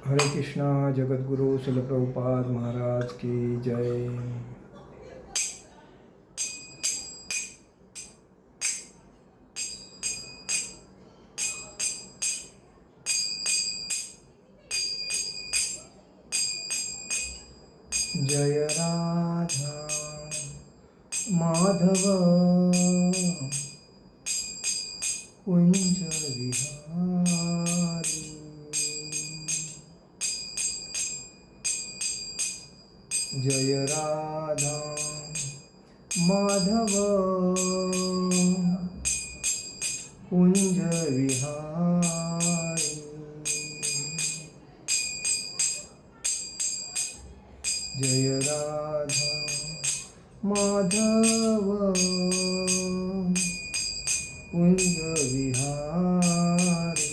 हरे कृष्णा। जगतगुरु शिल प्रभुपाद महाराज की जय। जय राधा माधव कुंज विहारी। जय राधा माधव कुंज विहारी। जय राधा माधव कुंज विहारी।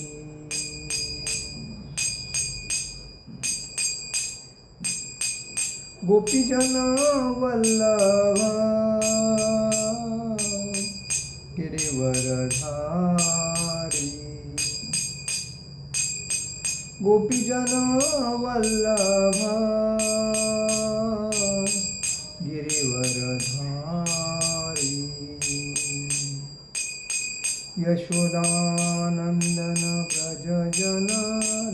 गोपीजन वल्लभ गिरिवरधारी। गोपीजन वल्लभ गिरिवरधारी। यशोदानंदन व्रज जन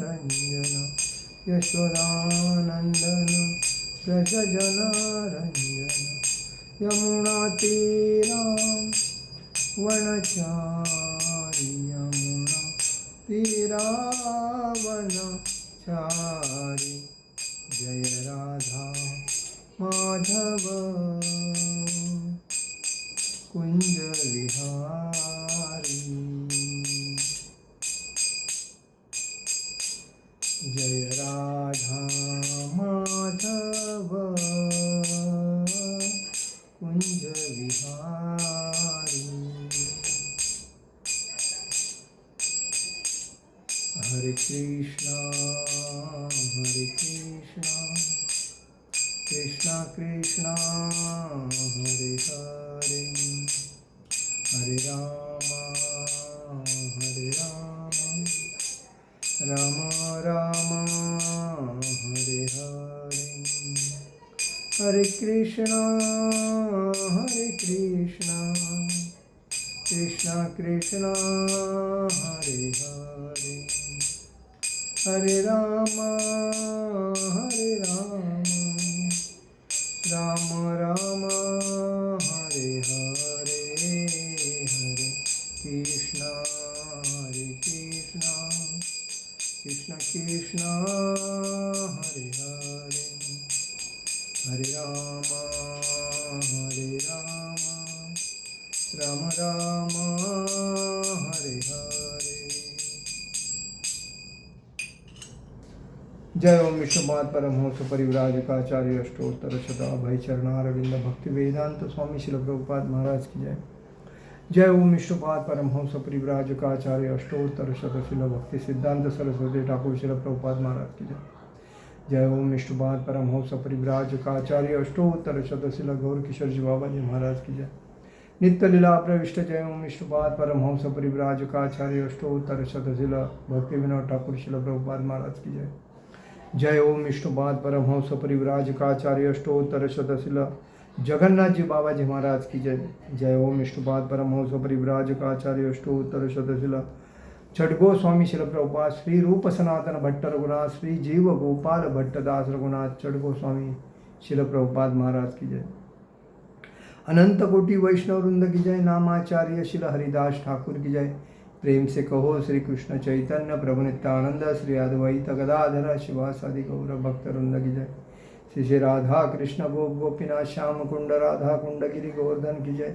रंजन। यशोदानंदन व्रज जन रंजन। यमुना तीरा वनचारी। यमुना तीरा वनचारी। जय राधा माधव कुंज विहारी। जय राधा माधव कुंज विहारी। हरे कृष्णा कृष्णा कृष्णा हरे हरे। हरे राम राम राम हरे हरे। हरे कृष्णा कृष्णा कृष्णा हरे हरे। हरे राम राम राम हरे हरे। हरे कृष्णा कृष्णा कृष्णा हरे हरे। हरे राम राम राम हरे हरे। जय ओम विष्णुपाद परमहंस परिव्राजकाचार्य अष्टोत्तर शताभय चरणारविंद भक्ति वेदांत स्वामी शिल प्रभुपाद महाराज की जय। जय ओम विष्णुपाद परमहंस परिव्राजकाचार्य अष्टोत्तर शतशिल भक्ति सिद्धांत सरस्वती ठाकुर शिल प्रभुपाद महाराज की जय। जय ओम विष्णुपाद परमहंस परिव्राजकाचार्य अष्टोत्तर शतशिल गौर किशोर जी बाबा जी महाराज की जय। नित्य लीला प्रविष्ट जय ओम विष्णुपाद परमहंस परिव्राजकाचार्य अष्टोत्तर शतशिल भक्ति विनोद ठाकुर शिल प्रभुपाद महाराज की जय। जय ओम विष्णुपाद परमहंस परिव्राजकाचार्य अष्टोत्तर शतशिल जगन्नाथ जी बाबा जी महाराज की जय। जय ओम विष्णुपाद परमहंस परिव्राजकाचार्य अष्टोत्तर शतशिल छठगो स्वामी शिल प्रभुपाद श्री रूप सनातन भट्ट रघुनाथ श्री जीव गोपाल भट्ट दास रघुनाथ छठगो स्वामी शिल प्रभुपाद महाराज की जय। अनंत कोटि वैष्णव वृंद की जय। नामाचार्य शिल हरिदास ठाकुर की जय। प्रेम से कहो श्री कृष्ण चैतन्य प्रभु नित्यानंद श्री अद्वैत गदाधर शिवासादि गौर भक्त वृंद की जय। श्री श्री राधा कृष्ण गोप गोपीनाथ श्याम कुंड राधा कुंड गिरी गोवर्धन की जय।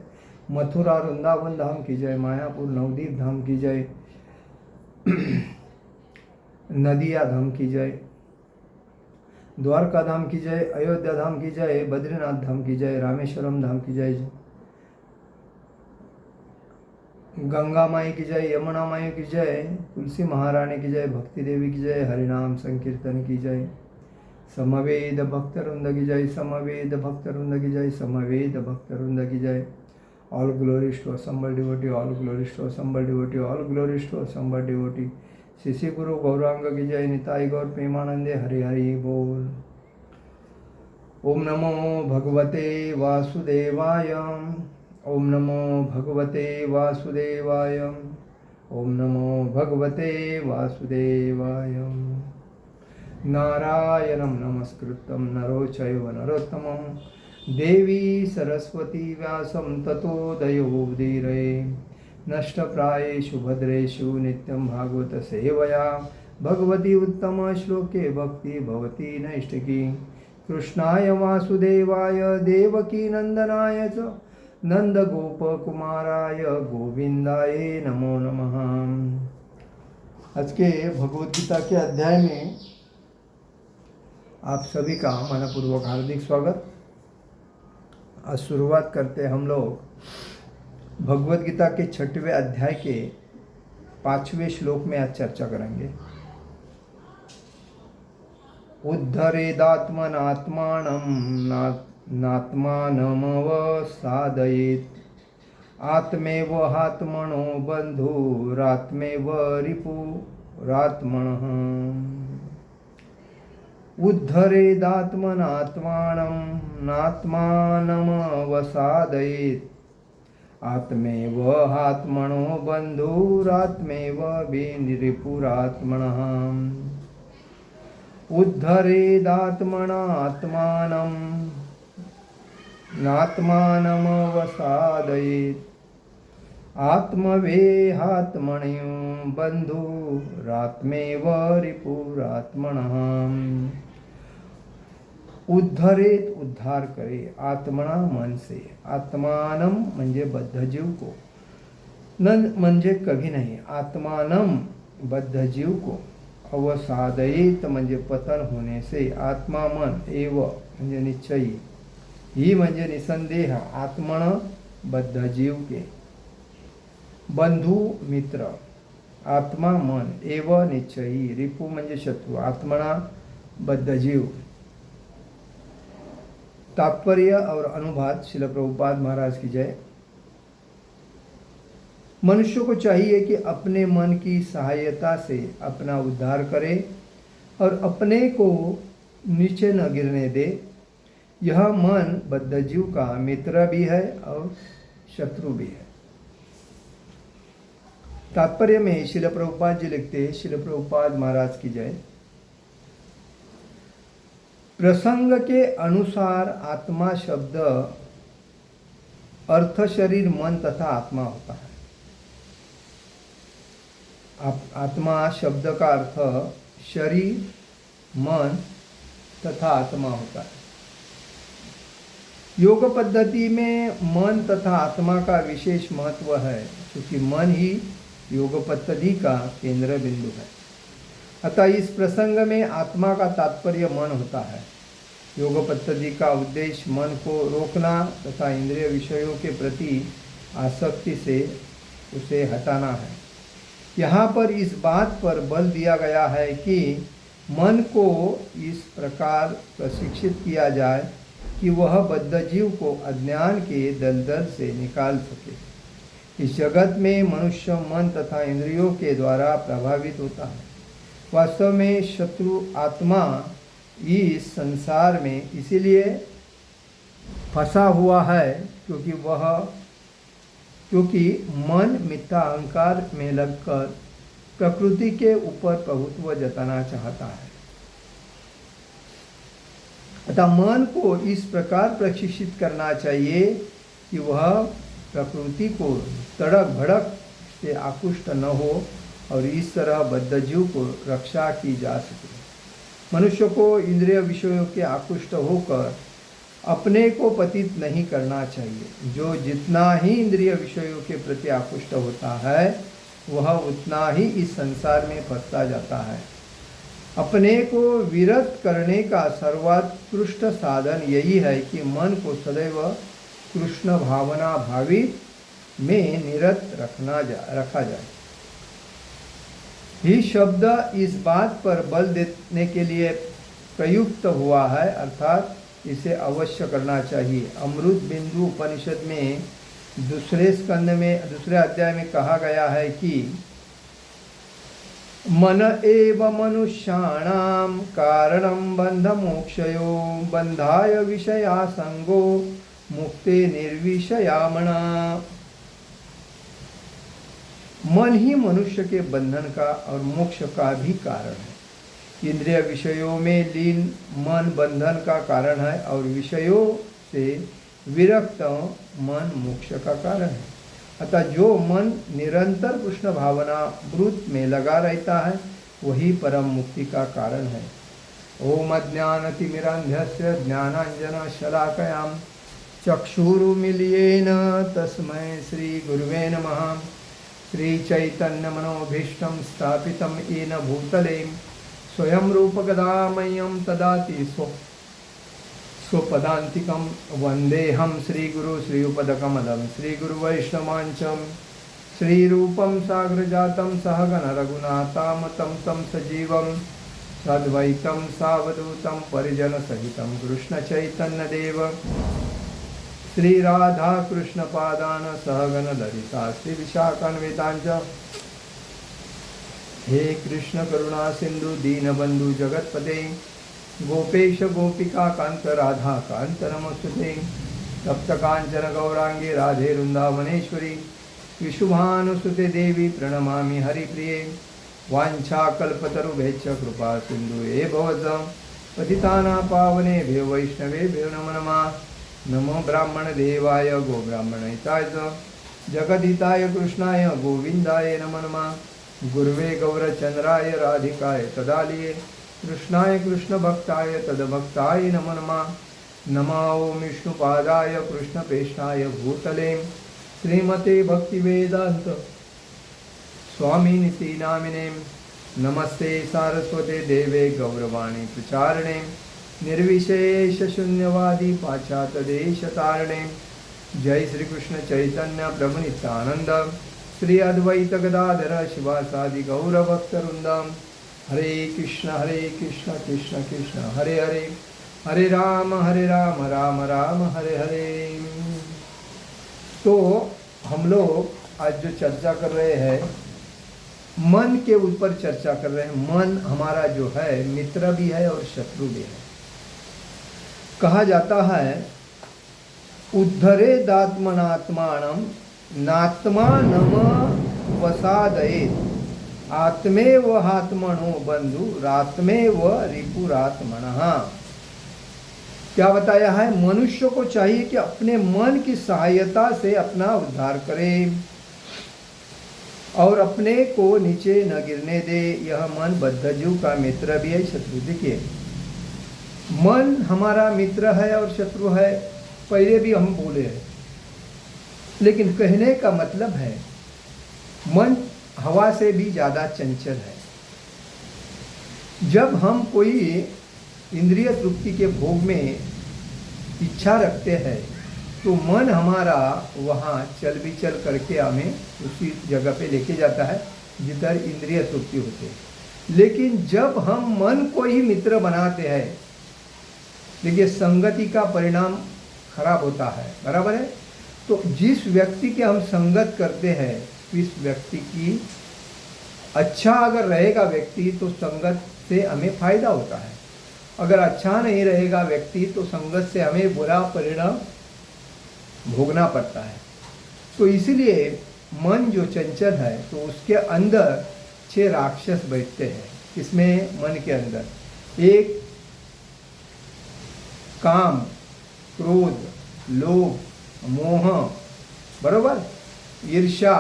मथुरा वृंदावन धाम की जय। मायापुर नवदीप धाम की जय। नदिया धाम की जय। द्वारका धाम की जय। अयोध्या धाम की जय। बद्रीनाथ धाम की जय। रामेश्वरम धाम की जय। गंगा माई की जय। यमुना माई की जय। तुलसी महारानी की जय। भक्ति देवी की जय। हरिनाम संकीर्तन की जय। समवेद भक्त वृंद की जय। समवेद भक्त वृंद की जय। समवेद भक्त वृंद की जय। All glories to assembled devotee, all glories to assembled devotee, all glories to assembled devotee. Shri Shri गुरु गौरांग की जय। निताई गौर प्रेमानंदे हरि हरि बोल। ओम नमो भगवते वासुदेवाय। ओम नमो भगवते वासुदेवाय। ओम नमो भगवते वासुदेवाय। नारायणं नमस्कृतं नरो चैव नरोत्तमं देवी सरस्वती व्यासं ततो दयोदीरये। नष्टप्रायेषु भद्रेषु नित्यं भागवत सेवया भगवती उत्तम श्लोके भक्ति भवती नैष्टिकी। कृष्णाय वासुदेवाय देवकी नंदनाय च नंद गोप कुमाराय गोविंदाय नमो नमः। आज के भगवत गीता के अध्याय में आप सभी का मनपूर्वक हार्दिक स्वागत। आज शुरुआत करते हम लोग भगवत गीता के 6वें अध्याय के 5वें श्लोक में आज चर्चा करेंगे। उद्धरेदात्मनात्मानं नात्मानमवसादयेत् आत्मेव आत्मनो बन्धुरात्मेव रिपुरात्मनः। उद्धरेदात्मनात्मानं नात्मानमवसादयेत् आत्मेव आत्मनो बन्धुरात्मेव रिपुरात्मनः। उद्धरेदात्मनात्मानं नात्मानमवसादयेत् आत्मवेहात्मनो बन्धुरात्मेव रिपुरात्मनः। उद्धरेत उद्धार करे, आत्मना मन से, आत्मानम म्हणजे बद्ध जीव को, न म्हणजे कभी नहीं, आत्मानम बद्ध जीव को, अवसादयेत म्हणजे पतन होने से, आत्मा मन एव म्हणजे निश्चयी, ही म्हणजे निसंदेह, आत्मन बद्ध जीव के, बंधु मित्र, आत्मा मन एव निश्चयी, रिपु म्हणजे शत्रु, आत्मना बद्ध जीव। तात्पर्य और अनुवाद श्रील प्रभुपाद महाराज की जय। मनुष्य को चाहिए कि अपने मन की सहायता से अपना उद्धार करे और अपने को नीचे न गिरने दे। यह मन बद्ध जीव का मित्र भी है और शत्रु भी है। तात्पर्य में श्रील प्रभुपाद जी लिखते, श्रील प्रभुपाद महाराज की जय। प्रसंग के अनुसार आत्मा शब्द अर्थ शरीर मन तथा आत्मा होता है। आत्मा शब्द का अर्थ शरीर मन तथा आत्मा होता है। योग पद्धति में मन तथा आत्मा का विशेष महत्व है, क्योंकि मन ही योग पद्धति का केंद्र बिंदु है। अतः इस प्रसंग में आत्मा का तात्पर्य मन होता है। योग पद्धति का उद्देश्य मन को रोकना तथा इंद्रिय विषयों के प्रति आसक्ति से उसे हटाना है। यहाँ पर इस बात पर बल दिया गया है कि मन को इस प्रकार प्रशिक्षित किया जाए कि वह बद्ध जीव को अज्ञान के दलदल से निकाल सके। इस जगत में मनुष्य मन तथा इंद्रियों के द्वारा प्रभावित होता है। वास्तव में शत्रु आत्मा इस संसार में इसीलिए फंसा हुआ है क्योंकि मन मिथ्या अहंकार में लगकर प्रकृति के ऊपर प्रभुत्व जताना चाहता है। अतः मन को इस प्रकार प्रशिक्षित करना चाहिए कि वह प्रकृति को तड़क भड़क से आकृष्ट न हो और इस तरह बद्ध जीव को रक्षा की जा सके। मनुष्य को इंद्रिय विषयों के आकृष्ट होकर अपने को पतित नहीं करना चाहिए। जो जितना ही इंद्रिय विषयों के प्रति आकृष्ट होता है वह उतना ही इस संसार में फंसता जाता है। अपने को विरत करने का सर्वोत्कृष्ट साधन यही है कि मन को सदैव कृष्ण भावना भावित में निरत रखा जाए। ही शब्द इस बात पर बल देने के लिए प्रयुक्त हुआ है, अर्थात इसे अवश्य करना चाहिए। अमृत बिंदु उपनिषद में दूसरे अध्याय में कहा गया है कि मन एव मनुष्याणां कारणं बन्धमोक्षयो बन्धाय विषयासंगो मुक्ते निर्विषयामणा। मन ही मनुष्य के बंधन का और मोक्ष का भी कारण है। इंद्रिय विषयों में लीन मन बंधन का कारण है और विषयों से विरक्त मन मोक्ष का कारण है। अतः जो मन निरंतर कृष्ण भावना वृत में लगा रहता है वही परम मुक्ति का कारण है। ओम अज्ञानतिमिरान्धस्य ज्ञानांजनशलाकयां चक्षुरुमिलियेन तस्मै श्रीगुरुवे नमः। श्रीचैतन्यमनोभीष्टं स्थापितं येन भूतले स्वयं रूपकदा मह्यं ददाति स्वपदान्तिकं वन्देऽहं श्रीगुरु श्रीयुपदकमलं श्रीगुरुवैष्णवांचं श्रीरूपं साग्रजातं सहगण रघुनाथामतं तं सजीवं सद्वैतं सावधूतं परिजनसहितं कृष्णचैतन्यदेव श्री राधा कृष्ण पादान सहगण ललिता श्री विशाखान्वितांच। हे कृष्ण करुणा सिंधु दीनबंधु जगतपते गोपेश गोपिका कांत राधा कांत नमस्तुते। तप्त कांचन गौरांगी राधे वृंदावनेश्वरी विशुभानुसुते देवी प्रणमामि हरिप्रिये। वाञ्छाकल्पतरुभ्यश्च कृपा सिन्धुभ्यो भवतु पतितानां पावनेभ्यो वैष्णवेभ्यो नमो नमः। नमो ब्राह्मण देवाय गो ब्राह्मणहिताय जगदिताय कृष्णाय गोविंदाय नमो नमः। गुरुवे गौरचंद्राय राधिकाय तदालिये कृष्णाय कृष्ण भक्ताय तदभक्ताय नमो नमः। नमो ओम विष्णुपादाय कृष्णपेष्ठाय भूतले श्रीमते भक्तिवेदांत स्वामिनिति नामिने। नमस्ते सारस्वते देवे गौरवाणी प्रचारिणे निर्विशेष शून्यवादी पाश्चात्य देश तारणे। जय श्री कृष्ण चैतन्य प्रभु नित्यानंद श्री अद्वैत गदाधर शिवासादि गौर भक्तवृंद। हरे कृष्ण कृष्ण कृष्ण हरे हरे हरे राम राम राम हरे हरे। तो हम लोग आज जो चर्चा कर रहे हैं मन के ऊपर चर्चा कर रहे हैं। मन हमारा जो है मित्र भी है और शत्रु भी है। कहा जाता है उद्धरे दात्मनात्मानं नात्मा नम वसादयेत् आत्मेव आत्मनो बंधु रात्मेव रिपुरात्मनः। क्या बताया है? मनुष्य को चाहिए कि अपने मन की सहायता से अपना उद्धार करे और अपने को नीचे न गिरने दे। यह मन बद्धजीव का मित्र भी है, शत्रु। देखिए मन हमारा मित्र है और शत्रु है, पहले भी हम बोले हैं, लेकिन कहने का मतलब है मन हवा से भी ज़्यादा चंचल है। जब हम कोई इंद्रिय तृप्ति के भोग में इच्छा रखते हैं तो मन हमारा वहाँ चल विचल करके हमें उसी जगह पे लेके जाता है जिधर इंद्रिय तृप्ति होते हैं। लेकिन जब हम मन को ही मित्र बनाते हैं, देखिए संगति का परिणाम खराब होता है, बराबर है। तो जिस व्यक्ति के हम संगत करते हैं इस व्यक्ति की अच्छा अगर रहेगा व्यक्ति तो संगत से हमें फायदा होता है। अगर अच्छा नहीं रहेगा व्यक्ति तो संगत से हमें बुरा परिणाम भोगना पड़ता है। तो इसलिए मन जो चंचल है तो उसके अंदर 6 राक्षस बैठते हैं। इसमें मन के अंदर एक काम, क्रोध, लोभ, मोह, बरोबर, ईर्ष्या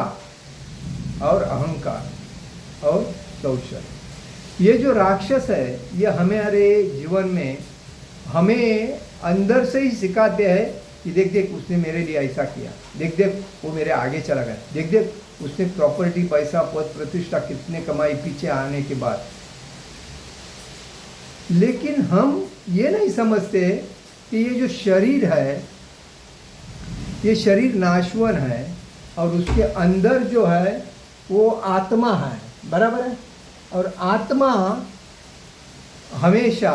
और अहंकार और शौचर्य। ये जो राक्षस है ये हमारे जीवन में हमें अंदर से ही सिखाते हैं कि देख देख उसने मेरे लिए ऐसा किया, देख देख वो मेरे आगे चला गया, देख देख उसने प्रॉपर्टी, पैसा, पद, प्रतिष्ठा कितने कमाई पीछे आने के बाद। लेकिन हम ये नहीं समझते कि ये जो शरीर है ये शरीर नाशवन है और उसके अंदर जो है वो आत्मा है, बराबर है। और आत्मा हमेशा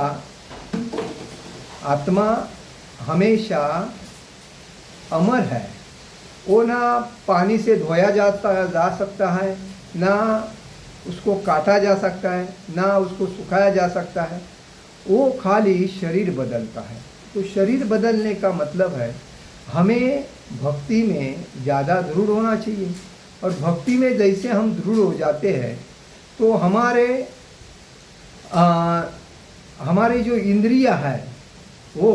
अमर है। वो ना पानी से धोया जा सकता है, ना उसको काटा जा सकता है, ना उसको सुखाया जा सकता है। वो खाली शरीर बदलता है। तो शरीर बदलने का मतलब है हमें भक्ति में ज़्यादा दृढ़ होना चाहिए। और भक्ति में जैसे हम दृढ़ हो जाते हैं तो हमारे जो इंद्रियां है वो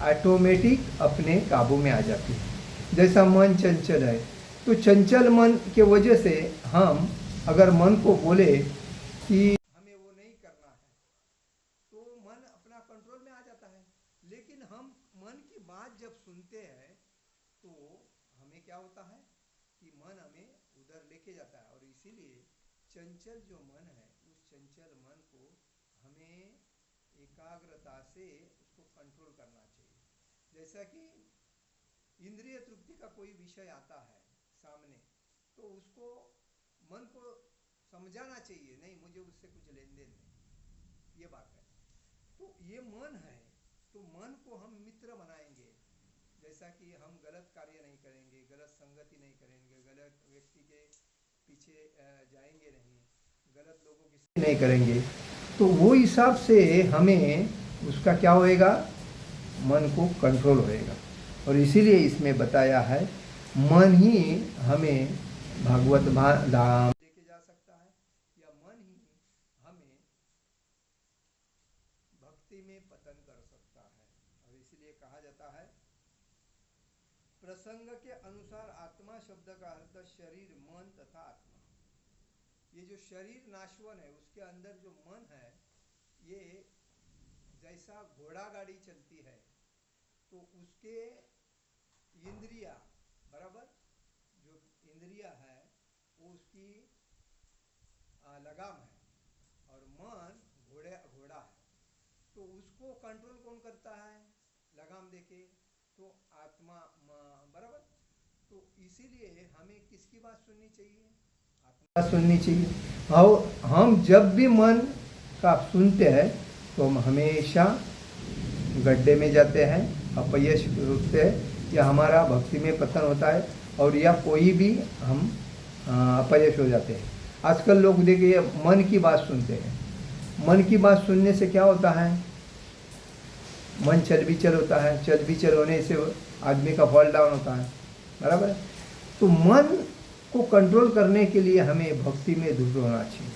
ऑटोमेटिक अपने काबू में आ जाती है। जैसा मन चंचल है तो चंचल मन के वजह से हम अगर मन को बोले कि हमें वो नहीं करना है तो मन अपना कंट्रोल में आ जाता है। लेकिन हम मन की बात जब सुनते हैं तो हमें क्या होता है कि मन हमें उधर लेके जाता है। और इसीलिए चंचल जो मन है उस चंचल मन को हमें एकाग्रता से उसको कंट्रोल करना चाहिए। जैसा कि इंद्रिय तृप्ति का कोई विषय आता है सामने तो उसको मन को समझाना चाहिए, नहीं मुझे उससे कुछ लेन देन नहीं, ये बात है। तो ये मन है तो मन को हम मित्र बनाएंगे। जैसा कि हम गलत कार्य नहीं करेंगे, गलत संगति नहीं करेंगे, गलत व्यक्ति के पीछे जाएंगे नहीं, गलत लोगों की नहीं करेंगे, तो वो हिसाब से हमें उसका क्या होएगा, मन को कंट्रोल होएगा। और इसीलिए इसमें बताया है मन ही हमें भगवत धाम लेके जा सकता है या मन ही हमें भक्ति में पतन कर सकता है। और इसीलिए कहा जाता है प्रसंग के अनुसार आत्मा शब्द का अर्थ शरीर, मन तथा आत्मा। ये जो शरीर नाशवन है उसके अंदर जो मन है, ये जैसा घोड़ा गाड़ी चलती है तो उसके इंद्रिया बराबर, जो इंद्रिया है वो उसकी लगाम है और मन घोड़ा है। तो उसको कंट्रोल कौन करता है लगाम देके, तो आत्मा बराबर। तो इसीलिए हमें किसकी बात सुननी चाहिए, आत्मा सुननी चाहिए। और हम जब भी मन का सुनते हैं तो हम हमेशा गड्ढे में जाते हैं, अपयश रुकते हैं, या हमारा भक्ति में पतन होता है और या कोई भी हम अपयश हो जाते हैं। आजकल लोग देखिए मन की बात सुनते हैं, मन की बात सुनने से क्या होता है, मन चल बिचल होता है, चल बिचल होने से आदमी का फॉल डाउन होता है, बराबर है। तो मन को कंट्रोल करने के लिए हमें भक्ति में दृढ़ होना चाहिए।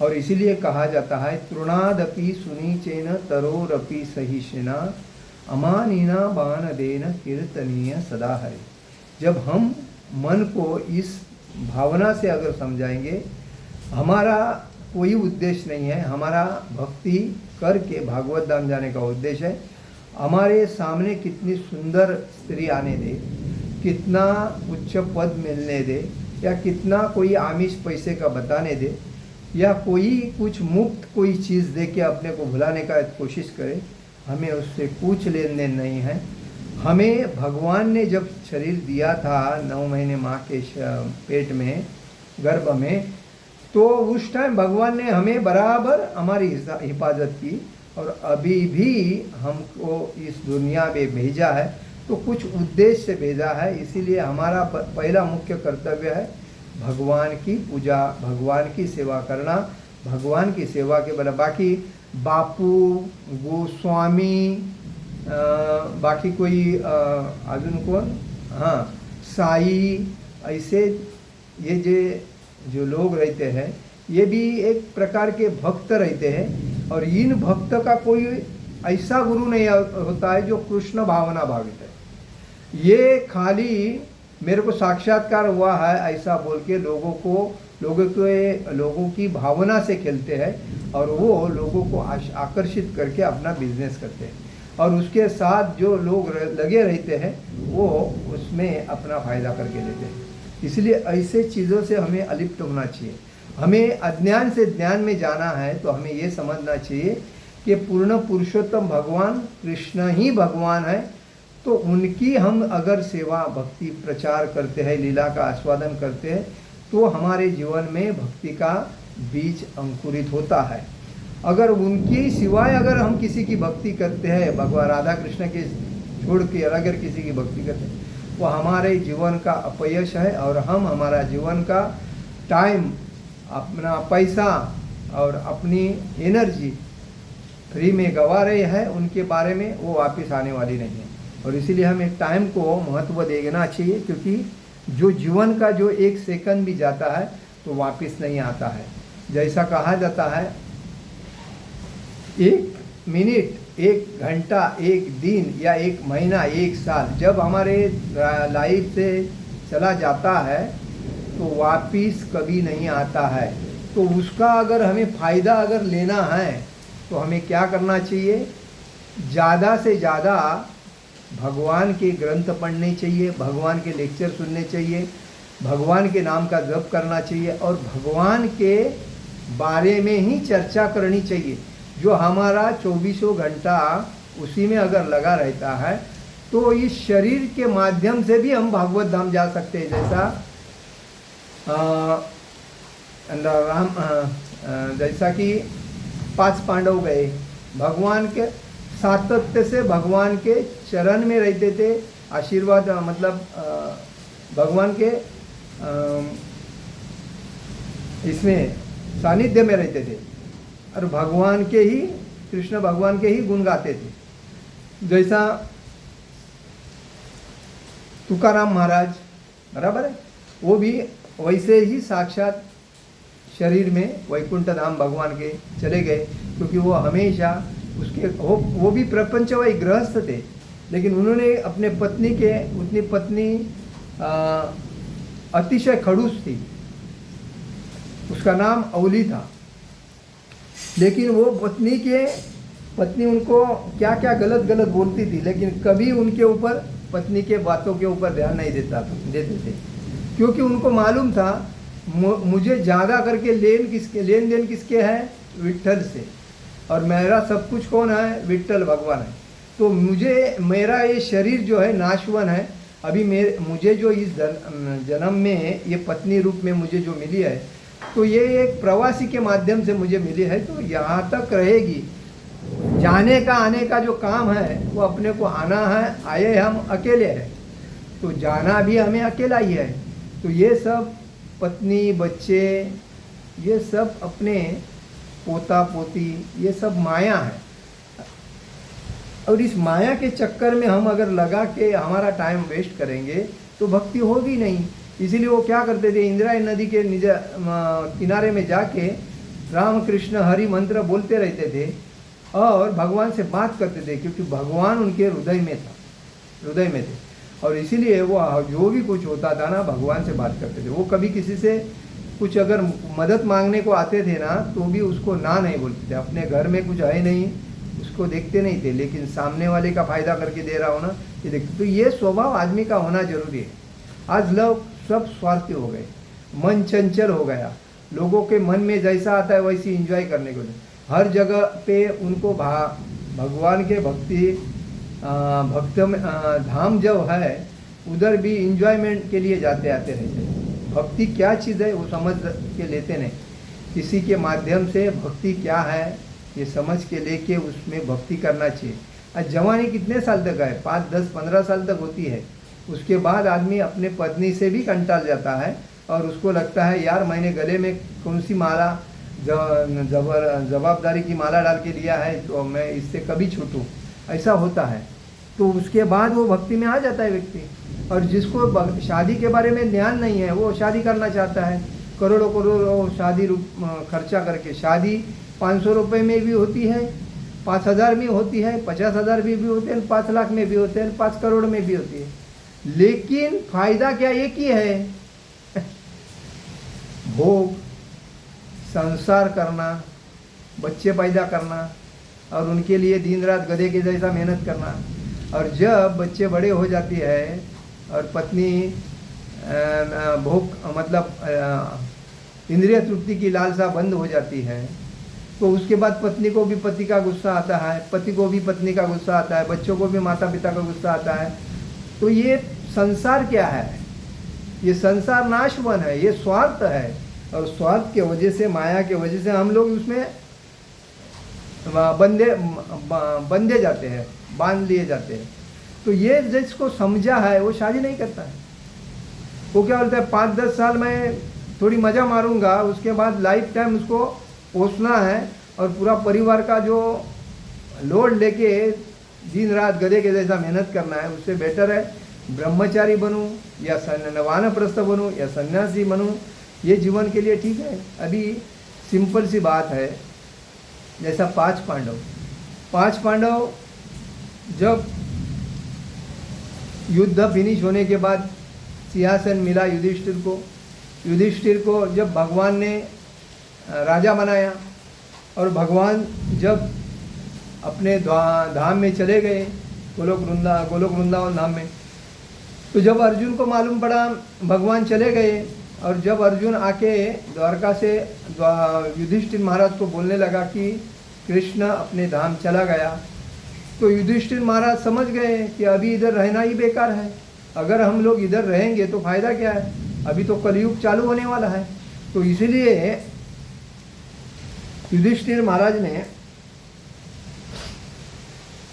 और इसीलिए कहा जाता है तृणादपि सुनीचेन तरोरपि सहिष्णुना अमानिना बाण देन कीर्तनीय सदा हरे। जब हम मन को इस भावना से अगर समझाएंगे, हमारा कोई उद्देश्य नहीं है, हमारा भक्ति करके भागवत धाम जाने का उद्देश्य है। हमारे सामने कितनी सुंदर स्त्री आने दे, कितना उच्च पद मिलने दे, या कितना कोई आमिष पैसे का बताने दे, या कोई कुछ मुफ्त कोई चीज़ दे के अपने को भुलाने का कोशिश करे, हमें उससे कुछ लेन देन नहीं है। हमें भगवान ने जब शरीर दिया था 9 महीने माँ के पेट में, गर्भ में, तो उस टाइम भगवान ने हमें बराबर हमारी हिफाजत की। और अभी भी हमको इस दुनिया में भेजा है तो कुछ उद्देश्य से भेजा है। इसीलिए हमारा पहला मुख्य कर्तव्य है भगवान की पूजा, भगवान की सेवा करना, भगवान की सेवा के बल। बाकी बापू, गोस्वामी, बाकी कोई अजून कोण, हाँ साई, ऐसे ये जो लोग रहते हैं ये भी एक प्रकार के भक्त रहते हैं। और इन भक्त का कोई ऐसा गुरु नहीं होता है जो कृष्ण भावना भावित है। ये खाली मेरे को साक्षात्कार हुआ है ऐसा बोल के लोगों की भावना से खेलते हैं और वो लोगों को आकर्षित करके अपना बिजनेस करते हैं। और उसके साथ जो लोग लगे रहते हैं वो उसमें अपना फायदा करके लेते हैं। इसलिए ऐसे चीज़ों से हमें अलिप्त होना चाहिए। हमें अज्ञान से ज्ञान में जाना है तो हमें ये समझना चाहिए कि पूर्ण पुरुषोत्तम भगवान कृष्ण ही भगवान है। तो उनकी हम अगर सेवा भक्ति प्रचार करते हैं, लीला का आस्वादन करते हैं, तो हमारे जीवन में भक्ति का बीज अंकुरित होता है। अगर उनकी सिवाय अगर हम किसी की भक्ति करते हैं, भगवान राधा कृष्ण के छोड़ के अगर किसी की भक्ति करते हैं, वो हमारे जीवन का अपयश है। और हम हमारा जीवन का टाइम अपना पैसा और अपनी एनर्जी फ्री में गवा रहे हैं, उनके बारे में वो वापस आने वाली नहीं है। और इसीलिए हमें टाइम को महत्व देना चाहिए, क्योंकि जो जीवन का जो एक सेकंड भी जाता है तो वापस नहीं आता है। जैसा कहा जाता है, एक मिनट, एक घंटा, एक दिन या एक महीना, एक साल जब हमारे लाइफ से चला जाता है तो वापस कभी नहीं आता है। तो उसका अगर हमें फ़ायदा अगर लेना है तो हमें क्या करना चाहिए? ज़्यादा से ज़्यादा भगवान के ग्रंथ पढ़ने चाहिए, भगवान के लेक्चर सुनने चाहिए, भगवान के नाम का जप करना चाहिए और भगवान के बारे में ही चर्चा करनी चाहिए। जो हमारा 24 घंटा उसी में अगर लगा रहता है तो इस शरीर के माध्यम से भी हम भागवत धाम जा सकते हैं। जैसा कि 5 पांडव गए, भगवान के सातत्य से भगवान के चरण में रहते थे, आशीर्वाद मतलब भगवान के इसमें सानिध्य में रहते थे और भगवान के ही, कृष्ण भगवान के ही गुण गाते थे। जैसा तुकाराम महाराज, बराबर है, वो भी वैसे ही साक्षात शरीर में वैकुंठ धाम भगवान के चले गए, क्योंकि वो हमेशा उसके वो भी प्रपंचमय गृहस्थ थे, लेकिन उन्होंने अपने पत्नी के, उतनी पत्नी अतिशय खड़ूस थी, उसका नाम अवली था, लेकिन वो पत्नी उनको क्या क्या गलत गलत बोलती थी, लेकिन कभी उनके ऊपर, पत्नी के बातों के ऊपर ध्यान नहीं देते थे, क्योंकि उनको मालूम था मुझे ज़्यादा करके लेन देन किसके है? विट्ठल से, और मेरा सब कुछ कौन है? विट्ठल भगवान है। तो मुझे, मेरा ये शरीर जो है नाशवन है, अभी मुझे जो इस जन्म में ये पत्नी रूप में मुझे जो मिली है, तो ये एक प्रवासी के माध्यम से मुझे मिली है, तो यहाँ तक रहेगी। जाने का, आने का जो काम है वो अपने को आना है, आए हम अकेले हैं, तो जाना भी हमें अकेला ही है। तो ये सब पत्नी, बच्चे, ये सब अपने पोता पोती, ये सब माया है, और इस माया के चक्कर में हम अगर लगा के हमारा टाइम वेस्ट करेंगे तो भक्ति होगी नहीं। इसीलिए वो क्या करते थे, इंद्रायणी नदी के किनारे में जाके राम कृष्ण हरि मंत्र बोलते रहते थे और भगवान से बात करते थे, क्योंकि भगवान उनके हृदय में थे, और इसीलिए वो जो भी कुछ होता था ना, भगवान से बात करते थे। वो कभी किसी से कुछ अगर मदद मांगने को आते थे ना, तो भी उसको ना नहीं बोलते थे। अपने घर में कुछ है नहीं, उसको देखते नहीं थे, लेकिन सामने वाले का फायदा करके दे रहा हो ना, ये देखते। तो ये स्वभाव आदमी का होना जरूरी है। आज लोग सब स्वार्थी हो गए, मन चंचल हो गया, लोगों के मन में जैसा आता है वैसी एंजॉय करने को, हर जगह पे उनको भगवान के भक्त धाम जो है उधर भी इंजॉयमेंट के लिए जाते आते रहते हैं। भक्ति क्या चीज़ है वो समझ के लेते नहीं, किसी के माध्यम से भक्ति क्या है ये समझ के लेके उसमें भक्ति करना चाहिए। आज जवानी कितने साल तक है? 5, 10, 15 साल तक होती है। उसके बाद आदमी अपने पत्नी से भी कंटाल जाता है और उसको लगता है यार मैंने गले में कौन सी माला जवाबदारी की माला डाल के लिया है, तो मैं इससे कभी छूटूं, ऐसा होता है। तो उसके बाद वो भक्ति में आ जाता है व्यक्ति। और जिसको शादी के बारे में ध्यान नहीं है वो शादी करना चाहता है, करोड़ों करोड़ों शादी खर्चा करके। शादी 500 रुपये में भी होती है, 5000 में होती है, 50,000 में भी होते हैं, 5 लाख में भी होते हैं, 5 करोड़ में भी होती है, लेकिन फायदा क्या एक ही है, भोग, संसार करना, बच्चे पैदा करना और उनके लिए दिन रात गधे के जैसा मेहनत करना। और जब बच्चे बड़े हो जाती है और पत्नी भोग मतलब इंद्रिय तृप्ति की लालसा बंद हो जाती है, तो उसके बाद पत्नी को भी पति का गुस्सा आता है, पति को भी पत्नी का गुस्सा आता है, बच्चों को भी माता पिता का गुस्सा आता है। तो ये संसार क्या है? ये संसार नाशवन है, ये स्वार्थ है, और स्वार्थ के वजह से, माया के वजह से हम लोग उसमें बंधे जाते हैं, बांध लिए जाते हैं। तो ये जिसको समझा है वो शादी नहीं करता है। वो क्या बोलता है 5-10 साल में थोड़ी मज़ा मारूंगा, उसके बाद लाइफ टाइम उसको पोसना है और पूरा परिवार का जो लोड लेके दिन रात गधे के जैसा मेहनत करना है, उससे बेटर है ब्रह्मचारी बनूं या वानप्रस्थ बनूं या सन्यासी बनूं। ये जीवन के लिए ठीक है। अभी सिंपल सी बात है, जैसा पांच पांडव जब युद्ध फिनिश होने के बाद सिंहासन मिला युधिष्ठिर को जब भगवान ने राजा बनाया, और भगवान जब अपने धाम में चले गए गोलोक वृंदावन धाम में, तो जब अर्जुन को मालूम पड़ा भगवान चले गए, और जब अर्जुन आके द्वारका से युधिष्ठिर महाराज को बोलने लगा कि कृष्ण अपने धाम चला गया, तो युधिष्ठिर महाराज समझ गए कि अभी इधर रहना ही बेकार है। अगर हम लोग इधर रहेंगे तो फायदा क्या है, अभी तो कलयुग चालू होने वाला है। तो इसलिए युधिष्ठिर महाराज ने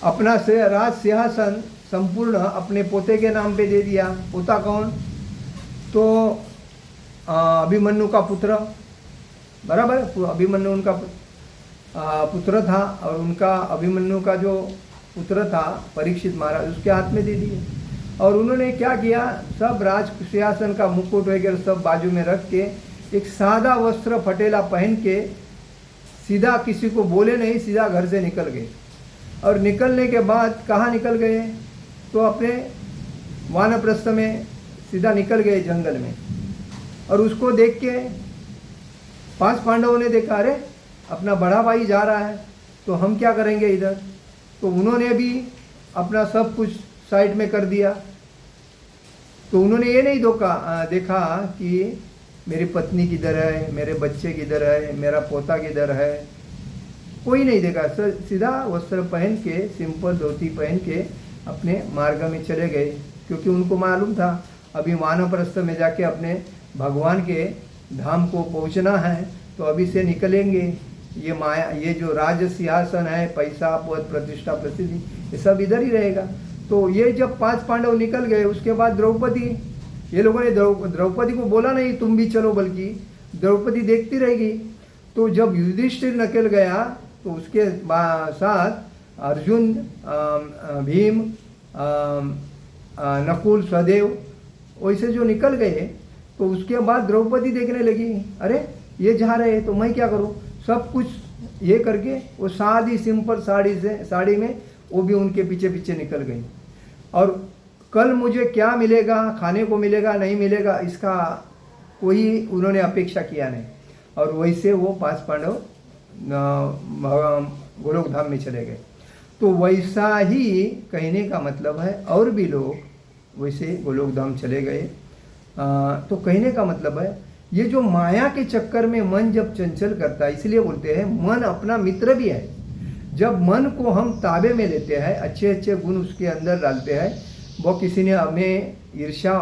अपना राज सिंहासन संपूर्ण अपने पोते के नाम पे दे दिया। पोता कौन? तो अभिमन्यु का पुत्र, बराबर। अभिमन्यु उनका पुत्र था, और उनका अभिमन्यु का जो पुत्र था परीक्षित महाराज, उसके हाथ में दे दिए। और उन्होंने क्या किया, सब राज सिंहासन का मुकुट वगैरह सब बाजू में रख के एक सादा वस्त्र फटेला पहन के सीधा, किसी को बोले नहीं, सीधा घर से निकल गए। और निकलने के बाद कहाँ निकल गए, तो अपने वानप्रस्थ में सीधा निकल गए जंगल में। और उसको देख के पांच पांडवों ने देखा, अरे अपना बड़ा भाई जा रहा है तो हम क्या करेंगे इधर। तो उन्होंने भी अपना सब कुछ साइड में कर दिया। तो उन्होंने ये नहीं देखा कि मेरी पत्नी किधर है, मेरे बच्चे किधर है, मेरा पोता किधर है, कोई नहीं देखा। सीधा वस्त्र पहन के, सिंपल धोती पहन के अपने मार्ग में चले गए, क्योंकि उनको मालूम था अभी वानप्रस्थ में जाके अपने भगवान के धाम को पहुंचना है। तो अभी से निकलेंगे, ये माया, ये जो राज सिंहासन है, पैसा पद प्रतिष्ठा प्रसिद्धि, ये सब इधर ही रहेगा। तो ये जब पांच पांडव निकल गए, उसके बाद द्रौपदी, ये लोगों ने द्रौपदी को बोला नहीं तुम भी चलो, बल्कि द्रौपदी देखती रहेगी। तो जब युधिष्ठिर निकल गया, तो उसके साथ अर्जुन, भीम, नकुल, सहदेव वैसे जो निकल गए, तो उसके बाद द्रौपदी देखने लगी, अरे ये जा रहे हैं तो मैं क्या करूं। सब कुछ ये करके वो सादी सिंपल साड़ी में वो भी उनके पीछे पीछे निकल गई। और कल मुझे क्या मिलेगा, खाने को मिलेगा नहीं मिलेगा, इसका कोई उन्होंने अपेक्षा किया नहीं। और वैसे वो पांच पांडव गोलोक धाम में चले गए। तो वैसा ही कहने का मतलब है, और भी लोग वैसे गोलोक धाम चले गए। तो कहने का मतलब है, ये जो माया के चक्कर में मन जब चंचल करता है, इसलिए बोलते हैं मन अपना मित्र भी है। जब मन को हम ताबे में लेते हैं, अच्छे अच्छे गुण उसके अंदर डालते हैं, वो किसी ने हमें ईर्ष्या,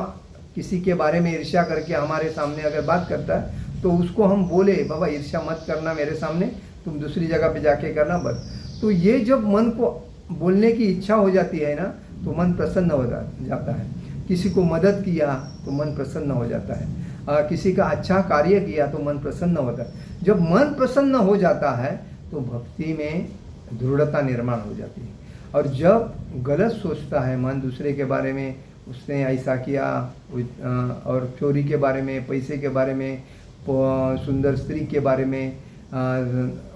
किसी के बारे में ईर्ष्या करके हमारे सामने अगर बात करता है, तो उसको हम बोले बाबा ईर्ष्या मत करना मेरे सामने, तुम दूसरी जगह पे जाके करना बस। तो ये जब मन को बोलने की इच्छा हो जाती है ना, तो मन प्रसन्न हो जाता है। किसी को मदद किया तो मन प्रसन्न हो जाता है, किसी का अच्छा कार्य किया तो मन प्रसन्न होता है। जब मन प्रसन्न हो जाता है तो भक्ति में दृढ़ता निर्माण हो जाती है। और जब गलत सोचता है मन दूसरे के बारे में, उसने ऐसा किया, और चोरी के बारे में, पैसे के बारे में, सुंदर स्त्री के बारे में,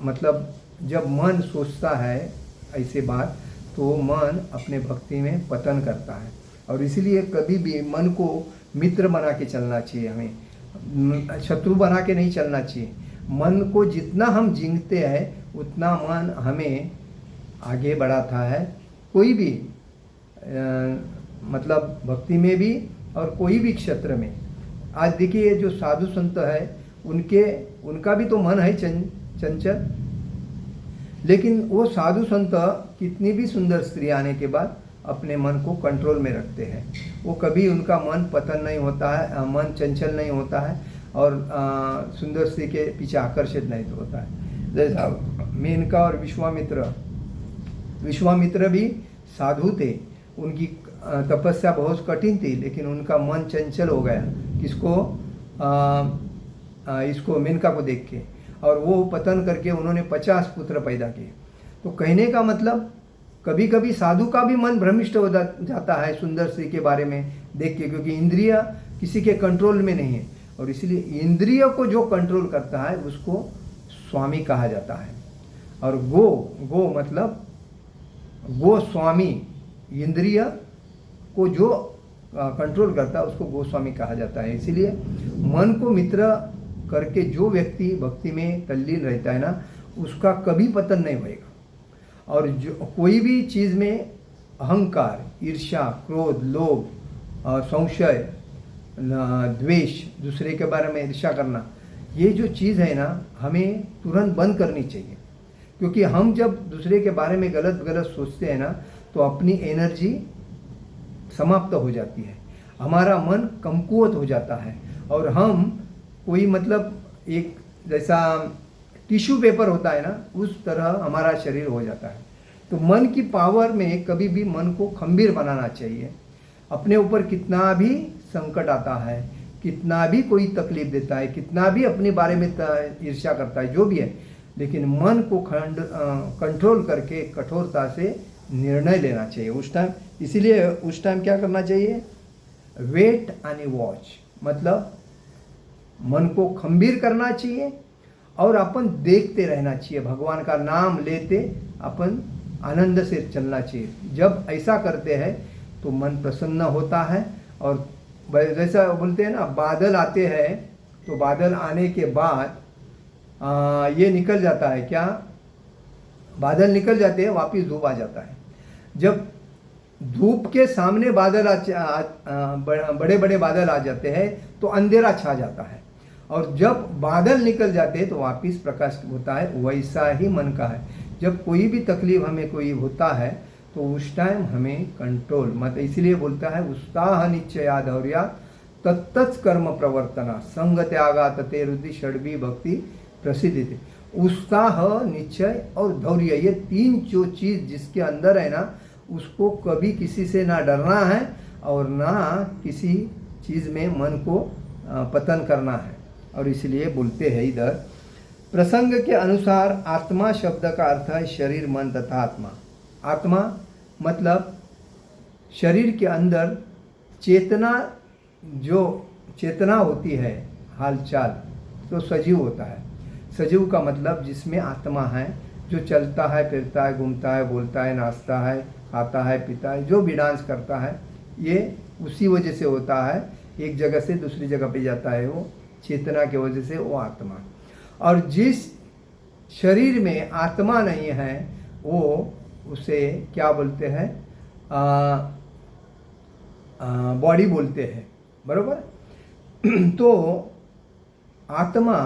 मतलब जब मन सोचता है ऐसे बात, तो मन अपने भक्ति में पतन करता है। और इसीलिए कभी भी मन को मित्र बना के चलना चाहिए, हमें शत्रु बना के नहीं चलना चाहिए। मन को जितना हम जीतते हैं उतना मन हमें आगे बढ़ाता है। कोई भी मतलब भक्ति में भी और कोई भी क्षेत्र में। आज देखिए जो साधु संत है, उनका भी तो मन है चंचल, लेकिन वो साधु संत कितनी भी सुंदर स्त्री आने के बाद अपने मन को कंट्रोल में रखते हैं। वो कभी उनका मन पतन नहीं होता है, मन चंचल नहीं होता है, और सुंदर स्त्री के पीछे आकर्षित नहीं होता है। जैसा मेनका और विश्वामित्र भी साधु थे, उनकी तपस्या बहुत कठिन थी, लेकिन उनका मन चंचल हो गया। किसको? इसको मेनका को देख के, और वो पतन करके उन्होंने 50 पुत्र पैदा किए। तो कहने का मतलब कभी कभी साधु का भी मन भ्रमिष्ट हो जाता है सुंदर स्त्री के बारे में देख के, क्योंकि इंद्रिय किसी के कंट्रोल में नहीं है, और इसलिए इंद्रिय को जो कंट्रोल करता है उसको स्वामी कहा जाता है। और गो मतलब गोस्वामी, इंद्रिय को जो कंट्रोल करता है उसको गोस्वामी कहा जाता है। इसीलिए मन को मित्र करके जो व्यक्ति भक्ति में तल्लीन रहता है ना, उसका कभी पतन नहीं होएगा। और जो कोई भी चीज़ में अहंकार, ईर्ष्या, क्रोध, लोभ, संशय, द्वेष, दूसरे के बारे में ईर्ष्या करना, ये जो चीज़ है ना, हमें तुरंत बंद करनी चाहिए। क्योंकि हम जब दूसरे के बारे में गलत सोचते हैं ना, तो अपनी एनर्जी समाप्त हो जाती है, हमारा मन कमकुवत हो जाता है, और हम कोई मतलब एक जैसा टिश्यू पेपर होता है ना, उस तरह हमारा शरीर हो जाता है। तो मन की पावर में कभी भी मन को खंबीर बनाना चाहिए। अपने ऊपर कितना भी संकट आता है, कितना भी कोई तकलीफ देता है, कितना भी अपने बारे में ईर्ष्या करता है, जो भी है, लेकिन मन को कंट्रोल करके कठोरता से निर्णय लेना चाहिए उस टाइम। इसीलिए उस टाइम क्या करना चाहिए, वेट एंड वॉच, मतलब मन को खंबीर करना चाहिए और अपन देखते रहना चाहिए, भगवान का नाम लेते अपन आनंद से चलना चाहिए। जब ऐसा करते हैं तो मन प्रसन्न होता है। और जैसा बोलते हैं ना, बादल आते हैं तो बादल आने के बाद ये निकल जाता है, क्या बादल निकल जाते हैं, वापिस धूप आ जाता है। जब धूप के सामने बादल बड़े बड़े बादल आ जाते हैं तो अंधेरा छा जाता है, और जब बादल निकल जाते हैं तो वापिस प्रकाश होता है। वैसा ही मन का है, जब कोई भी तकलीफ हमें कोई होता है तो उस टाइम हमें कंट्रोल मत, इसलिए बोलता है उत्साह निश्चया धैर्या तत्तत् कर्म प्रवर्तना संग त्यागा तते रुद्धि षड्वी भक्ति प्रसिद्धि थी। उत्साह, निश्चय और धैर्य, ये तीन जो चीज़ जिसके अंदर है ना, उसको कभी किसी से ना डरना है और ना किसी चीज़ में मन को पतन करना है। और इसलिए बोलते हैं इधर प्रसंग के अनुसार आत्मा शब्द का अर्थ है शरीर, मन तथा आत्मा। आत्मा मतलब शरीर के अंदर चेतना, जो चेतना होती है, हालचाल, तो सजीव होता है। सजीव का मतलब जिसमें आत्मा है, जो चलता है, फिरता है, घूमता है, बोलता है, नाचता है, खाता है, पीता है, जो भी डांस करता है, ये उसी वजह से होता है। एक जगह से दूसरी जगह पे जाता है, वो चेतना की वजह से, वो आत्मा। और जिस शरीर में आत्मा नहीं है वो उसे क्या बोलते हैं, बॉडी बोलते हैं, बरोबर। तो आत्मा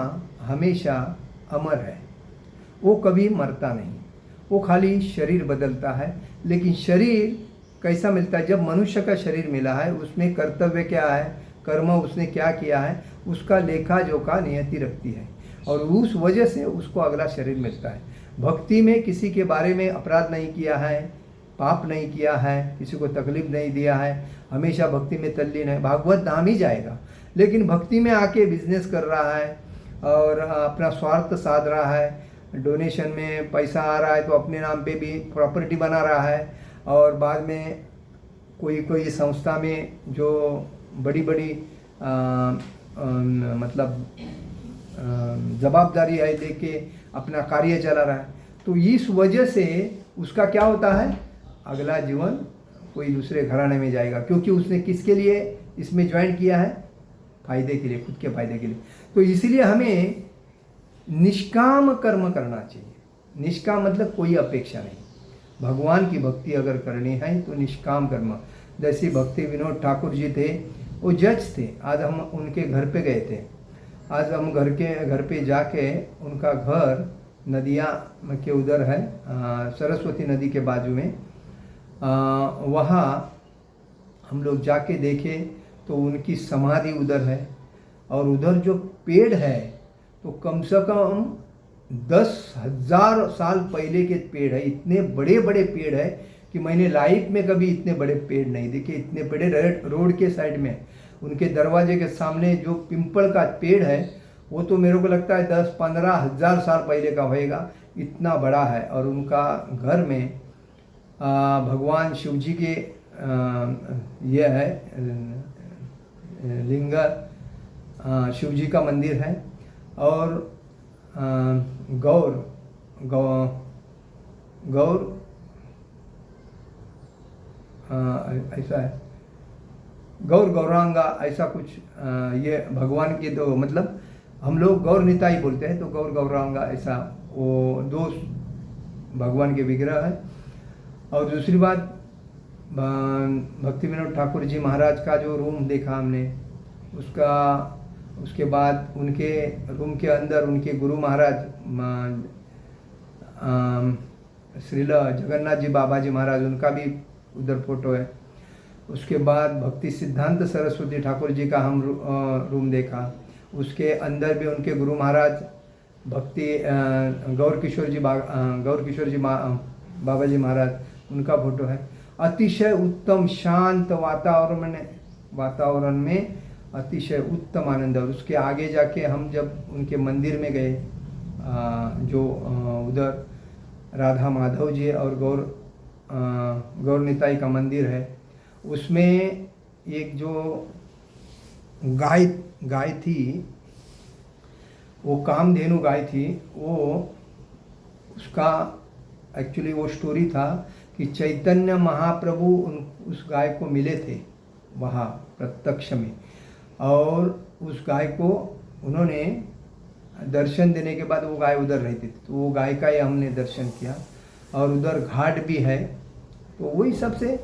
हमेशा अमर है, वो कभी मरता नहीं, वो खाली शरीर बदलता है। लेकिन शरीर कैसा मिलता है, जब मनुष्य का शरीर मिला है उसमें कर्तव्य क्या है, कर्म उसने क्या किया है, उसका लेखा जोखा नियति रखती है, और उस वजह से उसको अगला शरीर मिलता है। भक्ति में किसी के बारे में अपराध नहीं किया है, पाप नहीं किया है, किसी को तकलीफ नहीं दिया है, हमेशा भक्ति में तल्लीन है, भागवत धाम ही जाएगा। लेकिन भक्ति में आके बिजनेस कर रहा है और अपना स्वार्थ साध रहा है, डोनेशन में पैसा आ रहा है तो अपने नाम पे भी प्रॉपर्टी बना रहा है, और बाद में कोई संस्था में जो बड़ी बड़ी मतलब जवाबदारी है लेके अपना कार्य चला रहा है, तो इस वजह से उसका क्या होता है, अगला जीवन कोई दूसरे घराने में जाएगा। क्योंकि उसने किसके लिए इसमें ज्वाइन किया है, फायदे के लिए, खुद के फायदे के लिए। तो इसीलिए हमें निष्काम कर्म करना चाहिए। निष्काम मतलब कोई अपेक्षा नहीं, भगवान की भक्ति अगर करनी है तो निष्काम कर्म। जैसे भक्ति विनोद ठाकुर जी थे, वो जज थे। आज हम उनके घर पे गए थे, आज हम घर पे जाके, उनका घर नदिया के उधर है, सरस्वती नदी के बाजू में, वहाँ हम लोग जाके देखे तो उनकी समाधि उधर है, और उधर जो पेड़ है तो कम से कम 10,000 साल पहले के पेड़ है। इतने बड़े बड़े पेड़ है कि मैंने लाइफ में कभी इतने बड़े पेड़ नहीं देखे। इतने बड़े रोड के साइड में उनके दरवाजे के सामने जो पिंपल का पेड़ है, वो तो मेरे को लगता है 10-15 हज़ार साल पहले का होएगा, इतना बड़ा है। और उनका घर में भगवान शिव जी के ये है लिंग, शिव जी का मंदिर है। और गौर ऐसा है, गौरांगा ऐसा कुछ, ये भगवान के दो, मतलब हम लोग गौर निताई बोलते हैं, तो गौरांगा ऐसा वो दो भगवान के विग्रह है। और दूसरी बात, भक्ति विनोद ठाकुर जी महाराज का जो रूम देखा हमने, उसके बाद उनके रूम के अंदर उनके गुरु महाराज श्रील जगन्नाथ जी बाबा जी महाराज, उनका भी उधर फोटो है। उसके बाद भक्ति सिद्धांत सरस्वती ठाकुर जी का हम रूम देखा, उसके अंदर भी उनके गुरु महाराज भक्ति गौर किशोर जी बाबा जी महाराज, उनका फोटो है। अतिशय उत्तम शांत वातावरण में अतिशय उत्तम आनंद। और उसके आगे जाके हम जब उनके मंदिर में गए, जो उधर राधा माधव जी और गौर निताई का मंदिर है, उसमें एक जो गाय थी, वो कामधेनु गाय थी, वो उसका एक्चुअली वो स्टोरी था कि चैतन्य महाप्रभु उस गाय को मिले थे वहाँ प्रत्यक्ष में, और उस गाय को उन्होंने दर्शन देने के बाद वो गाय उधर रहती थी, तो वो गाय का ही हमने दर्शन किया। और उधर घाट भी है, तो वही सबसे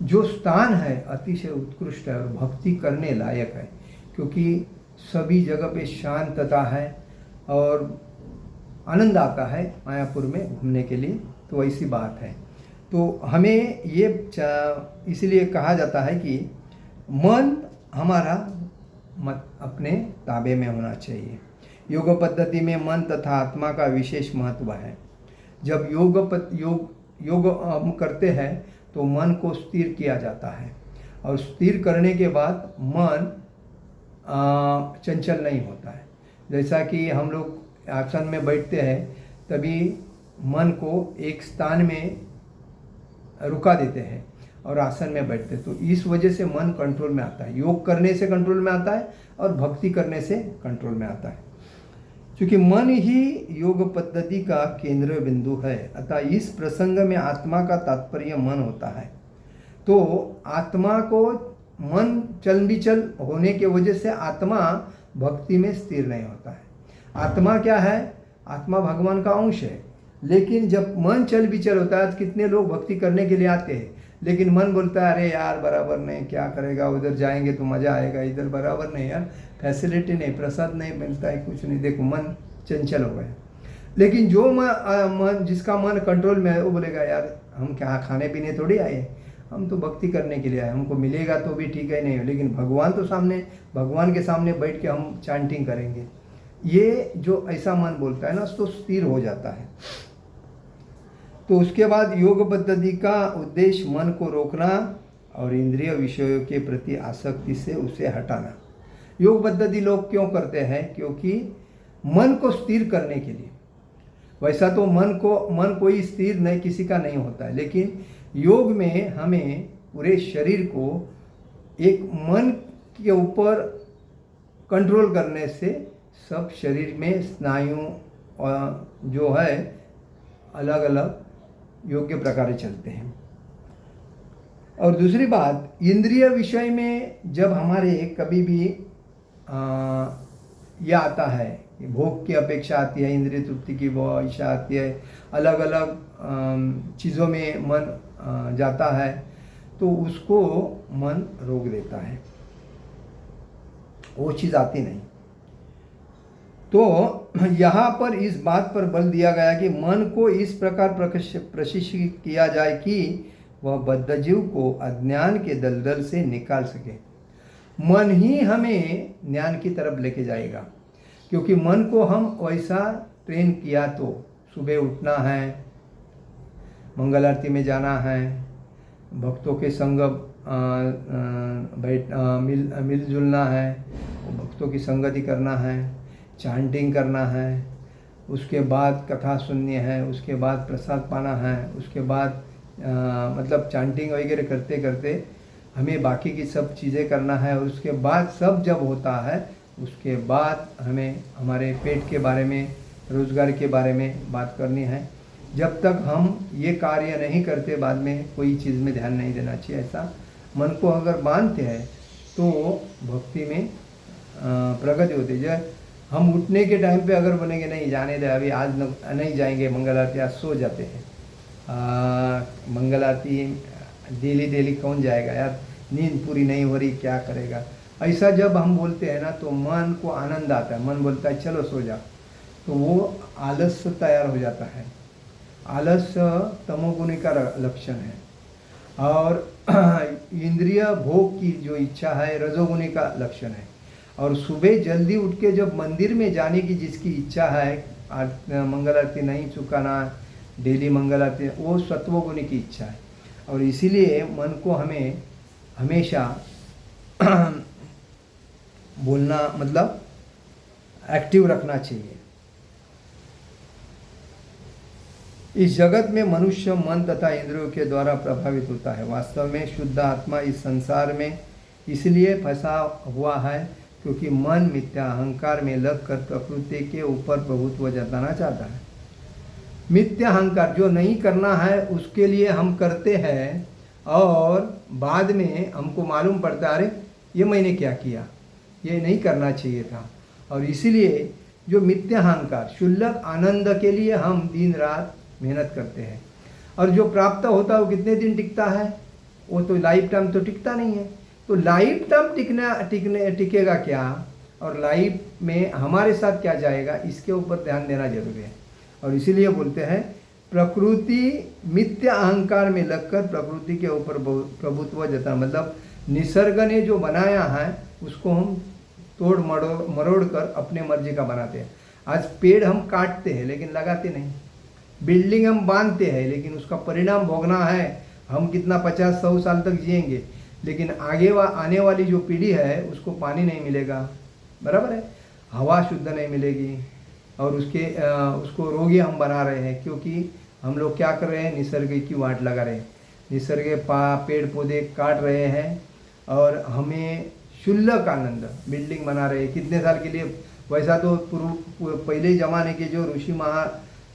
जो स्थान है अतिशय उत्कृष्ट है और भक्ति करने लायक है, क्योंकि सभी जगह पे शांतता है और आनंद आता है मायापुर में घूमने के लिए। तो ऐसी बात है। तो हमें ये इसलिए कहा जाता है कि मन हमारा अपने ताबे में होना चाहिए। योग पद्धति में मन तथा आत्मा का विशेष महत्व है। जब योग हम करते हैं तो मन को स्थिर किया जाता है, और स्थिर करने के बाद मन चंचल नहीं होता है। जैसा कि हम लोग आसन में बैठते हैं, तभी मन को एक स्थान में रुका देते हैं और आसन में बैठते हैं, तो इस वजह से मन कंट्रोल में आता है। योग करने से कंट्रोल में आता है और भक्ति करने से कंट्रोल में आता है, क्योंकि मन ही योग पद्धति का केंद्र बिंदु है। अतः इस प्रसंग में आत्मा का तात्पर्य मन होता है। तो आत्मा को मन चल बिचल होने के वजह से आत्मा भक्ति में स्थिर नहीं होता है। आत्मा क्या है? आत्मा भगवान का अंश है, लेकिन जब मन चल बिचल होता है, कितने लोग भक्ति करने के लिए आते हैं, लेकिन मन बोलता है अरे यार बराबर नहीं, क्या करेगा, उधर जाएंगे तो मज़ा आएगा, इधर बराबर नहीं यार, फैसिलिटी नहीं, प्रसाद नहीं मिलता है, कुछ नहीं, देखो मन चंचल हो गया। लेकिन जो मन जिसका मन कंट्रोल में है, वो बोलेगा यार हम क्या खाने पीने थोड़ी आए, हम तो भक्ति करने के लिए आए, हमको मिलेगा तो भी ठीक है, नहीं लेकिन भगवान के सामने बैठ के हम चैंटिंग करेंगे। ये जो ऐसा मन बोलता है ना, तो स्थिर हो जाता है। तो उसके बाद योग पद्धति का उद्देश्य मन को रोकना और इंद्रिय विषयों के प्रति आसक्ति से उसे हटाना। योग पद्धति लोग क्यों करते हैं? क्योंकि मन को स्थिर करने के लिए। वैसा तो मन कोई स्थिर नहीं, किसी का नहीं होता है, लेकिन योग में हमें पूरे शरीर को एक मन के ऊपर कंट्रोल करने से सब शरीर में स्नायु जो है अलग अलग योग्य प्रकार चलते हैं। और दूसरी बात, इंद्रिय विषय में जब हमारे कभी भी यह आता है, भोग की अपेक्षा आती है, इंद्रिय तृप्ति की वो इच्छा आती है, अलग अलग चीज़ों में मन जाता है, तो उसको मन रोक देता है, वो चीज़ आती नहीं। तो यहाँ पर इस बात पर बल दिया गया कि मन को इस प्रकार प्रशिक्षित किया जाए कि वह बद्धजीव को अज्ञान के दलदल से निकाल सके। मन ही हमें ज्ञान की तरफ लेके जाएगा, क्योंकि मन को हम वैसा ट्रेन किया तो सुबह उठना है, मंगल आरती में जाना है, भक्तों के संग मिलजुलना है, भक्तों की संगति करना है, चांटिंग करना है, उसके बाद कथा सुननी है, उसके बाद प्रसाद पाना है, उसके बाद मतलब चांटिंग वगैरह करते करते हमें बाकी की सब चीज़ें करना है। और उसके बाद सब जब होता है उसके बाद हमें हमारे पेट के बारे में, रोज़गार के बारे में बात करनी है। जब तक हम ये कार्य नहीं करते बाद में कोई चीज़ में ध्यान नहीं देना चाहिए। ऐसा मन को अगर बांधते हैं तो भक्ति में प्रगति होती है। हम उठने के टाइम पे अगर बोलेंगे नहीं जाने दे अभी आज नहीं जाएंगे मंगल आरती, आज सो जाते हैं, मंगल आरती डेली डेली कौन जाएगा यार, नींद पूरी नहीं हो रही क्या करेगा, ऐसा जब हम बोलते हैं ना तो मन को आनंद आता है, मन बोलता है चलो सो जा, तो वो आलस तैयार हो जाता है। आलस तमोगुणी का लक्षण है। और इंद्रिय भोग की जो इच्छा है रजोगुणी का लक्षण है। और सुबह जल्दी उठ के जब मंदिर में जाने की जिसकी इच्छा है, मंगल आरती नहीं चुकाना, डेली मंगल आरती, वो सत्वगुणी की इच्छा है। और इसीलिए मन को हमें हमेशा बोलना मतलब एक्टिव रखना चाहिए। इस जगत में मनुष्य मन तथा इंद्रियों के द्वारा प्रभावित होता है। वास्तव में शुद्ध आत्मा इस संसार में इसलिए फंसा हुआ है क्योंकि मन मिथ्या अहंकार में लगकर प्रकृति के ऊपर प्रभुत्व जताना चाहता है। मिथ्या अहंकार जो नहीं करना है उसके लिए हम करते हैं और बाद में हमको मालूम पड़ता है अरे ये मैंने क्या किया, ये नहीं करना चाहिए था। और इसीलिए जो मिथ्या अहंकार क्षुल्लक आनंद के लिए हम दिन रात मेहनत करते हैं। और जो प्राप्त होता है वो कितने दिन टिकता है, वो तो लाइफ टाइम तो टिकता नहीं है। तो लाइफ टाइम टिकेगा क्या और लाइफ में हमारे साथ क्या जाएगा, इसके ऊपर ध्यान देना जरूरी है। और इसीलिए बोलते हैं प्रकृति मिथ्या अहंकार में लगकर प्रकृति के ऊपर प्रभुत्व जता, मतलब निसर्ग ने जो बनाया है उसको हम तोड़ मरोड़ कर अपने मर्जी का बनाते हैं। आज पेड़ हम काटते हैं लेकिन लगाते नहीं, बिल्डिंग हम बांधते हैं लेकिन उसका परिणाम भोगना है। हम कितना 50-100 साल तक जिएंगे लेकिन आने वाली जो पीढ़ी है उसको पानी नहीं मिलेगा, बराबर है, हवा शुद्ध नहीं मिलेगी और उसको रोगी हम बना रहे हैं क्योंकि हम लोग क्या कर रहे हैं, निसर्ग की वाट लगा रहे हैं, निसर्ग पेड़ पौधे काट रहे हैं और हमें क्षुल्लक आनंद बिल्डिंग बना रहे हैं कितने साल के लिए। वैसा तो पहले ज़माने के जो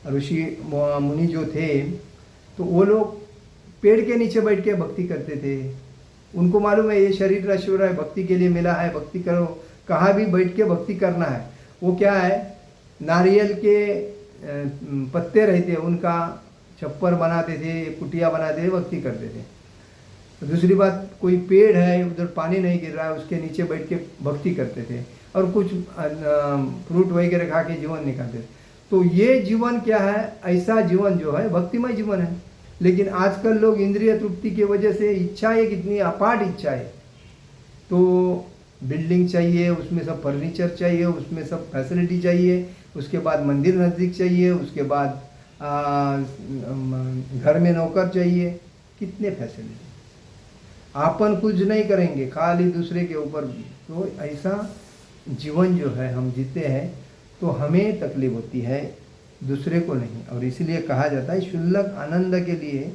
ऋषि मुनि जो थे तो वो लोग पेड़ के नीचे बैठ के भक्ति करते थे। उनको मालूम है ये शरीर नश्वर है, भक्ति के लिए मिला है, भक्ति करो, कहाँ भी बैठ के भक्ति करना है। वो क्या है, नारियल के पत्ते रहते उनका छप्पर बनाते थे, कुटिया बनाते थे, भक्ति करते थे। तो दूसरी बात कोई पेड़ है उधर पानी नहीं गिर रहा है उसके नीचे बैठ के भक्ति करते थे और कुछ फ्रूट वगैरह खा के जीवन निकालते थे। तो ये जीवन क्या है, ऐसा जीवन जो है भक्तिमय जीवन है। लेकिन आजकल लोग इंद्रिय तृप्ति की वजह से इच्छाएं कितनी अपाट इच्छा है, तो बिल्डिंग चाहिए, उसमें सब फर्नीचर चाहिए, उसमें सब फैसिलिटी चाहिए, उसके बाद मंदिर नज़दीक चाहिए, उसके बाद घर में नौकर चाहिए, कितने फैसिलिटी, आपन कुछ नहीं करेंगे खाली दूसरे के ऊपर। तो ऐसा जीवन जो है हम जीते हैं तो हमें तकलीफ होती है, दूसरे को नहीं। और इसीलिए कहा जाता है क्षुल्लक आनंद के लिए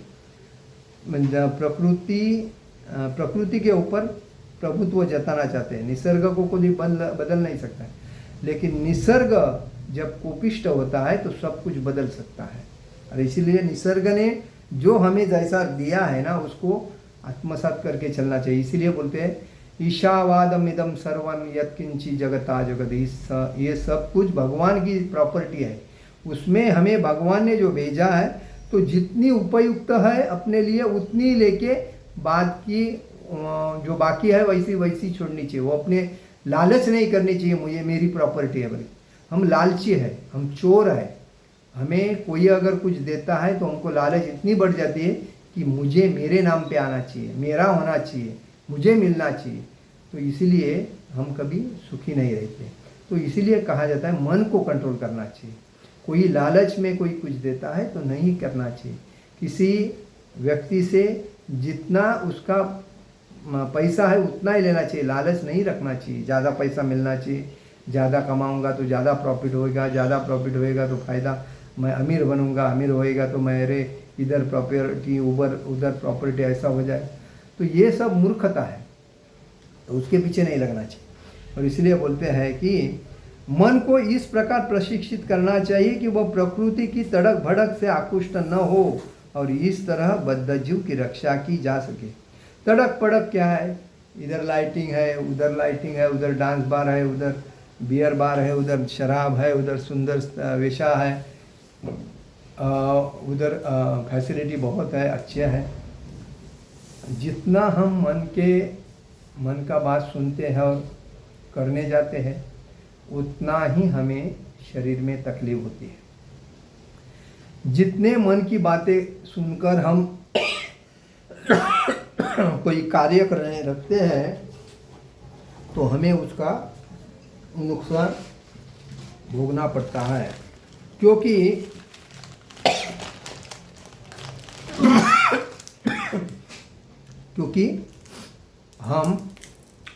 प्रकृति के ऊपर प्रभुत्व जताना चाहते हैं। निसर्ग को कोई बदल नहीं सकता है, लेकिन निसर्ग जब कोपिष्ट होता है तो सब कुछ बदल सकता है। और इसीलिए निसर्ग ने जो हमें जैसा दिया है ना उसको आत्मसात करके चलना चाहिए। इसीलिए बोलते हैं ईशावादम इदम सर्वन यत्किंची जगता जगदीश, ये सब कुछ भगवान की प्रॉपर्टी है, उसमें हमें भगवान ने जो भेजा है तो जितनी उपयुक्त है अपने लिए उतनी लेके बाद की जो बाकी है वैसी छोड़नी चाहिए। वो अपने लालच नहीं करनी चाहिए मुझे मेरी प्रॉपर्टी है, बल्कि हम लालची है, हम चोर है। हमें कोई अगर कुछ देता है तो हमको लालच इतनी बढ़ जाती है कि मुझे मेरे नाम पे आना चाहिए, मेरा होना चाहिए, मुझे मिलना चाहिए। तो इसीलिए हम कभी सुखी नहीं रहते। तो इसीलिए कहा जाता है मन को कंट्रोल करना चाहिए। कोई लालच में कोई कुछ देता है तो नहीं करना चाहिए। किसी व्यक्ति से जितना उसका पैसा है उतना ही लेना चाहिए, लालच नहीं रखना चाहिए, ज़्यादा पैसा मिलना चाहिए, ज़्यादा कमाऊंगा तो ज़्यादा प्रॉफिट होएगा, ज़्यादा प्रॉफिट होएगा तो फ़ायदा, मैं अमीर बनूंगा, अमीर होएगा तो मेरे इधर प्रॉपर्टी उधर प्रॉपर्टी ऐसा हो जाए। तो ये सब मूर्खता है, तो उसके पीछे नहीं लगना चाहिए। और इसलिए बोलते हैं कि मन को इस प्रकार प्रशिक्षित करना चाहिए कि वह प्रकृति की तड़क भड़क से आकृष्ट न हो और इस तरह बद्धजीव की रक्षा की जा सके। तड़क भड़क क्या है? इधर लाइटिंग है, उधर डांस बार है, उधर बियर बार है, उधर शराब है, उधर सुंदर वेशा है, उधर फैसिलिटी बहुत है, अच्छे है। जितना हम मन का बात सुनते हैं और करने जाते हैं, उतना ही हमें शरीर में तकलीफ होती है। जितने मन की बातें सुनकर हम कोई कार्य करने लगते हैं तो हमें उसका नुकसान भोगना पड़ता है, क्योंकि हम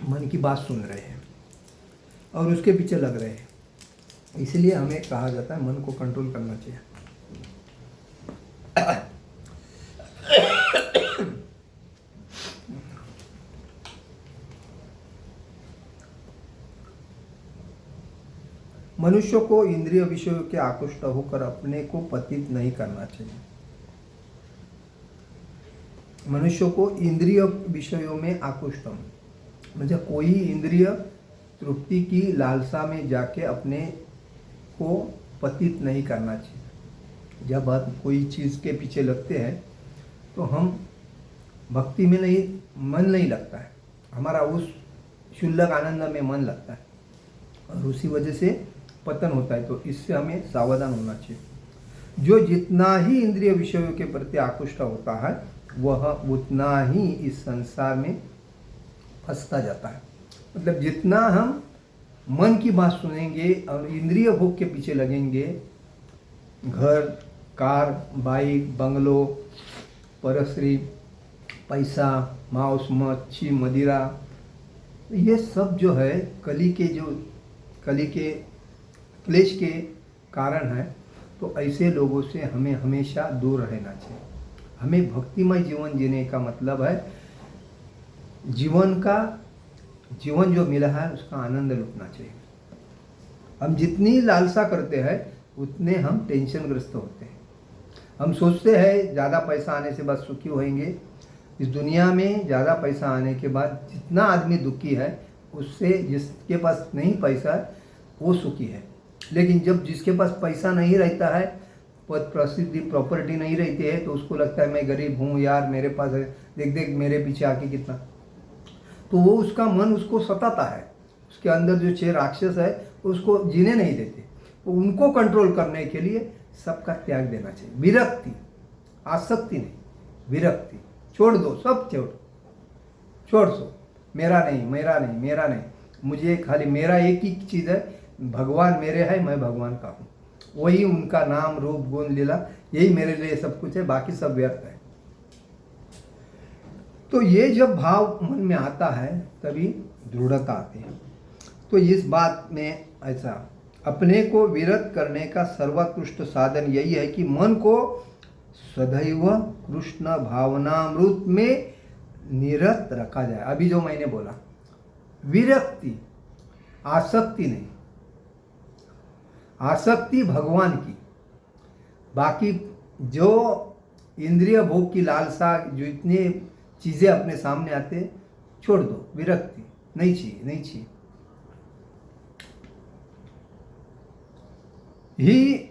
मन की बात सुन रहे हैं और उसके पीछे लग रहे हैं। इसलिए हमें कहा जाता है मन को कंट्रोल करना चाहिए। मनुष्य को इंद्रिय विषयों के आकृष्ट होकर अपने को पतित नहीं करना चाहिए। मनुष्य को इंद्रिय विषयों में आकृष्ट, मतलब कोई इंद्रिय तृप्ति की लालसा में जाके अपने को पतित नहीं करना चाहिए। जब हम कोई चीज़ के पीछे लगते हैं तो हम भक्ति में मन नहीं लगता है, हमारा उस क्षुल्लक आनंद में मन लगता है और उसी वजह से पतन होता है। तो इससे हमें सावधान होना चाहिए। जो जितना ही इंद्रिय विषयों के प्रति आकृष्ट होता है वह उतना ही इस संसार में फंसता जाता है। मतलब जितना हम मन की बात सुनेंगे और इंद्रिय भोग के पीछे लगेंगे, घर, कार, बाइक, बंगलो, परश्री, पैसा, मांस, मच्छी, मदिरा, ये सब जो है कली के क्लेश के कारण है। तो ऐसे लोगों से हमें हमेशा दूर रहना चाहिए। हमें भक्तिमय जीवन जीने का मतलब है जीवन जो मिला है उसका आनंद लुटना चाहिए। हम जितनी लालसा करते हैं उतने हम टेंशनग्रस्त होते हैं। हम सोचते हैं ज़्यादा पैसा आने से बस सुखी होएंगे। इस दुनिया में ज़्यादा पैसा आने के बाद जितना आदमी दुखी है उससे जिसके पास नहीं पैसा है वो सुखी है। लेकिन जब जिसके पास पैसा नहीं रहता है, पद प्रसिद्धि प्रॉपर्टी नहीं रहती है, तो उसको लगता है मैं गरीब हूँ यार, मेरे पास है, देख मेरे पीछे आके कितना। तो वो उसका मन उसको सताता है। उसके अंदर जो 6 राक्षस है उसको जीने नहीं देते। तो उनको कंट्रोल करने के लिए सबका त्याग देना चाहिए। विरक्ति, आसक्ति नहीं, विरक्ति। छोड़ दो, सब छोड़ दो। मेरा नहीं, मुझे खाली मेरा एक ही चीज़ है, भगवान मेरे है, मैं भगवान का हूँ। वही उनका नाम, रूप, गुण, लीला, यही मेरे लिए सब कुछ है, बाकी सब व्यर्थ है। तो ये जब भाव मन में आता है तभी दृढ़ता आती है। तो इस बात में ऐसा अपने को विरत करने का सर्वोत्कृष्ट साधन यही है कि मन को सदैव कृष्ण भावनामृत में निरत रखा जाए। अभी जो मैंने बोला, विरक्ति, आसक्ति नहीं, आसक्ति भगवान की। बाकी जो इंद्रिय भोग की लालसा, जो इतने चीज़ें अपने सामने आते, छोड़ दो। विरक्ति नहीं चाहिए। ही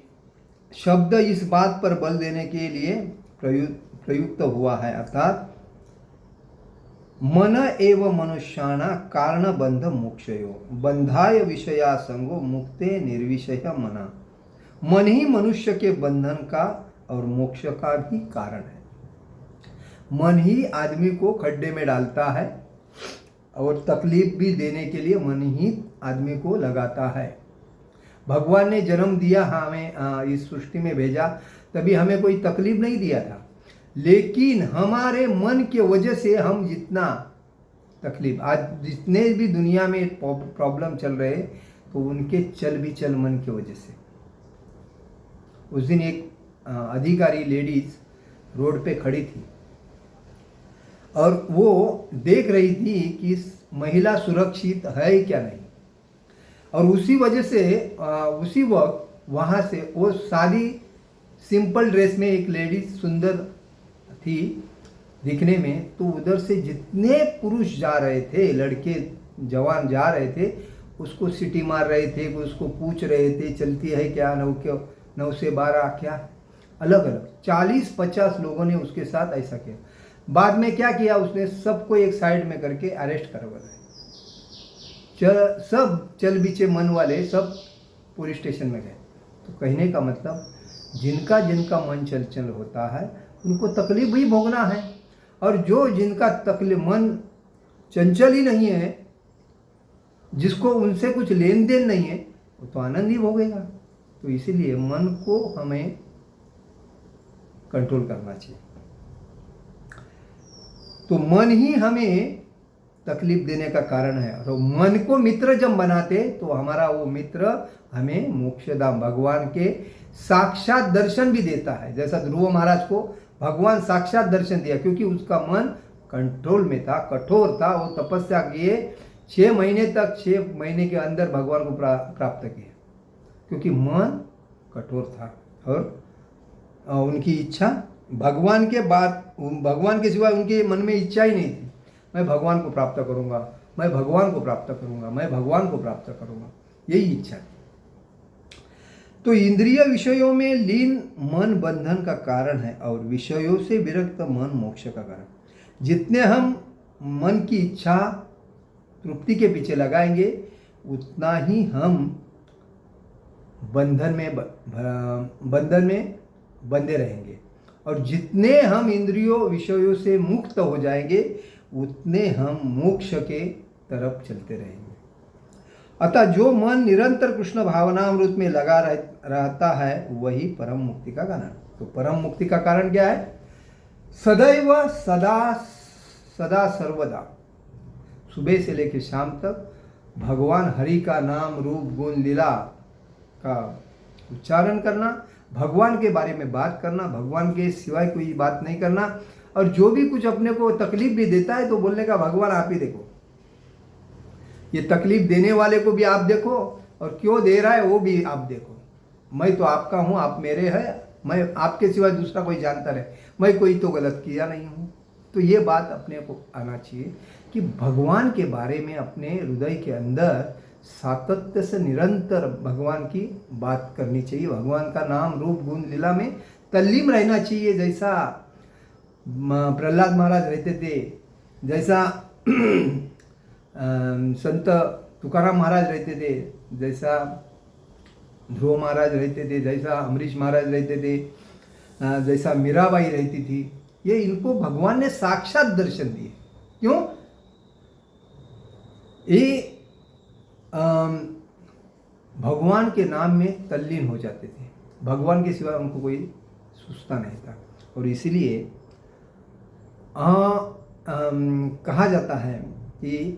शब्द इस बात पर बल देने के लिए प्रयुक्त हुआ है, अर्थात मन एव मनुष्याणा कारण बंध मोक्षयो बंधाय विषया संगो मुक्ते निर्विषय मना। मन ही मनुष्य के बंधन का और मोक्ष का भी कारण है। मन ही आदमी को खड्डे में डालता है और तकलीफ भी देने के लिए मन ही आदमी को लगाता है। भगवान ने जन्म दिया, हमें इस सृष्टि में भेजा, तभी हमें कोई तकलीफ नहीं दिया था। लेकिन हमारे मन के वजह से हम जितना तकलीफ, आज जितने भी दुनिया में प्रॉब्लम चल रहे, तो उनके चल विचल मन की वजह से। उस दिन एक अधिकारी लेडीज रोड पे खड़ी थी और वो देख रही थी कि महिला सुरक्षित है क्या नहीं, और उसी वजह से उसी वक्त वहाँ से वो सादी सिंपल ड्रेस में एक लेडीज सुंदर थी दिखने में, तो उधर से जितने पुरुष जा रहे थे, लड़के जवान जा रहे थे, उसको सीटी मार रहे थे, उसको पूछ रहे थे चलती है क्या, 9 से 12 क्या, अलग अलग 40-50 लोगों ने उसके साथ ऐसा किया। बाद में क्या किया उसने, सबको एक साइड में करके अरेस्ट करवा दिया। सब चल बीचे मन वाले सब पुलिस स्टेशन में गए। तो कहने का मतलब जिनका जिनका मन चंचल होता है उनको तकलीफ भी भोगना है, और जो जिनका मन चंचल ही नहीं है, जिसको उनसे कुछ लेन देन नहीं है, वो तो आनंद ही भोगेगा। तो इसीलिए मन को हमें कंट्रोल करना चाहिए। तो मन ही हमें तकलीफ देने का कारण है, और मन को मित्र जब बनाते तो हमारा वो मित्र हमें मोक्षधाम भगवान के साक्षात दर्शन भी देता है। जैसा ध्रुव महाराज को भगवान साक्षात दर्शन दिया, क्योंकि उसका मन कंट्रोल में था, कठोर था, वो तपस्या किए 6 महीने तक, 6 महीने के अंदर भगवान को प्राप्त किया, क्योंकि मन कठोर था और उनकी इच्छा भगवान के सिवा उनके मन में इच्छा ही नहीं थी। मैं भगवान को प्राप्त करूंगा, मैं भगवान को प्राप्त करूंगा, मैं भगवान को प्राप्त करूंगा, यही इच्छा थी। तो इंद्रिय विषयों में लीन मन बंधन का कारण है, और विषयों से विरक्त मन मोक्ष का कारण। जितने हम मन की इच्छा तृप्ति के पीछे लगाएंगे, उतना ही हम बंधन में बंधे रहेंगे, और जितने हम इंद्रियों विषयों से मुक्त हो जाएंगे, उतने हम मोक्ष के तरफ चलते रहेंगे। अतः जो मन निरंतर कृष्ण भावनामृत में लगा रहता है, वही परम मुक्ति का कारण। तो परम मुक्ति का कारण क्या है? सदैव सदा सर्वदा सुबह से लेकर शाम तक भगवान हरि का नाम रूप गुण लीला का उच्चारण करना, भगवान के बारे में बात करना, भगवान के सिवाय कोई बात नहीं करना, और जो भी कुछ अपने को तकलीफ भी देता है तो बोलने का भगवान आप ही देखो, ये तकलीफ देने वाले को भी आप देखो, और क्यों दे रहा है वो भी आप देखो। मैं तो आपका हूँ, आप मेरे हैं, मैं आपके सिवाय दूसरा कोई जानता रहे, मैं कोई तो गलत किया नहीं हूँ। तो ये बात अपने को आना चाहिए कि भगवान के बारे में अपने हृदय के अंदर सातत्य से निरंतर भगवान की बात करनी चाहिए, भगवान का नाम रूप गुण लीला में तल्लीन रहना चाहिए। जैसा प्रहलाद महाराज रहते थे, जैसा संत तुकाराम महाराज रहते थे, जैसा ध्रुव महाराज रहते थे, जैसा अमरीश महाराज रहते थे, जैसा मीराबाई रहती थी, ये इनको भगवान ने साक्षात दर्शन दिए। क्यों? ये भगवान के नाम में तल्लीन हो जाते थे, भगवान के सिवा उनको कोई सोचता नहीं था। और इसीलिए कहा जाता है कि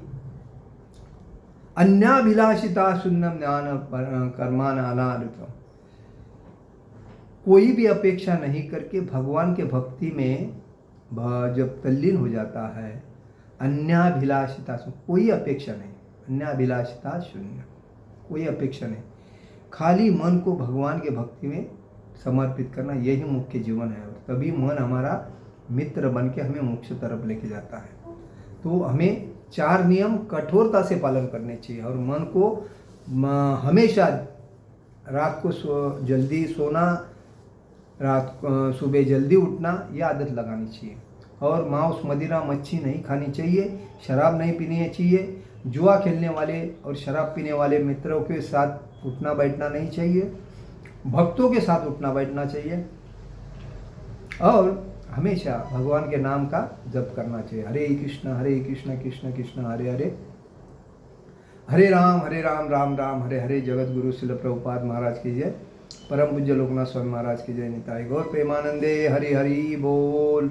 अन्याभिलाषिता शून्यम ज्ञान कर्मान अनादृतम, कोई भी अपेक्षा नहीं करके भगवान के भक्ति में जब तल्लीन हो जाता है, अन्याभिलाषिता कोई अपेक्षा नहीं, अन्याभिलाषिता शून्य, कोई अपेक्षा नहीं, खाली मन को भगवान के भक्ति में समर्पित करना, यही मुख्य जीवन है। और तभी मन हमारा मित्र बन के हमें मोक्ष तरफ लेके जाता है। तो हमें 4 नियम कठोरता से पालन करने चाहिए, और मन को हमेशा रात को जल्दी सोना, सुबह जल्दी उठना, यह आदत लगानी चाहिए। और मांस मदिरा मच्छी नहीं खानी चाहिए, शराब नहीं पीनी चाहिए, जुआ खेलने वाले और शराब पीने वाले मित्रों के साथ उठना बैठना नहीं चाहिए, भक्तों के साथ उठना बैठना चाहिए, और हमेशा भगवान के नाम का जप करना चाहिए। हरे कृष्ण कृष्ण कृष्ण हरे हरे, हरे राम राम राम हरे हरे। जगत गुरु शिल प्रभुपाद महाराज की जय, परम पूज्य लोकनाथ स्वामी महाराज की जय। निताई गौर प्रेमानंदे, हरि हरि बोल।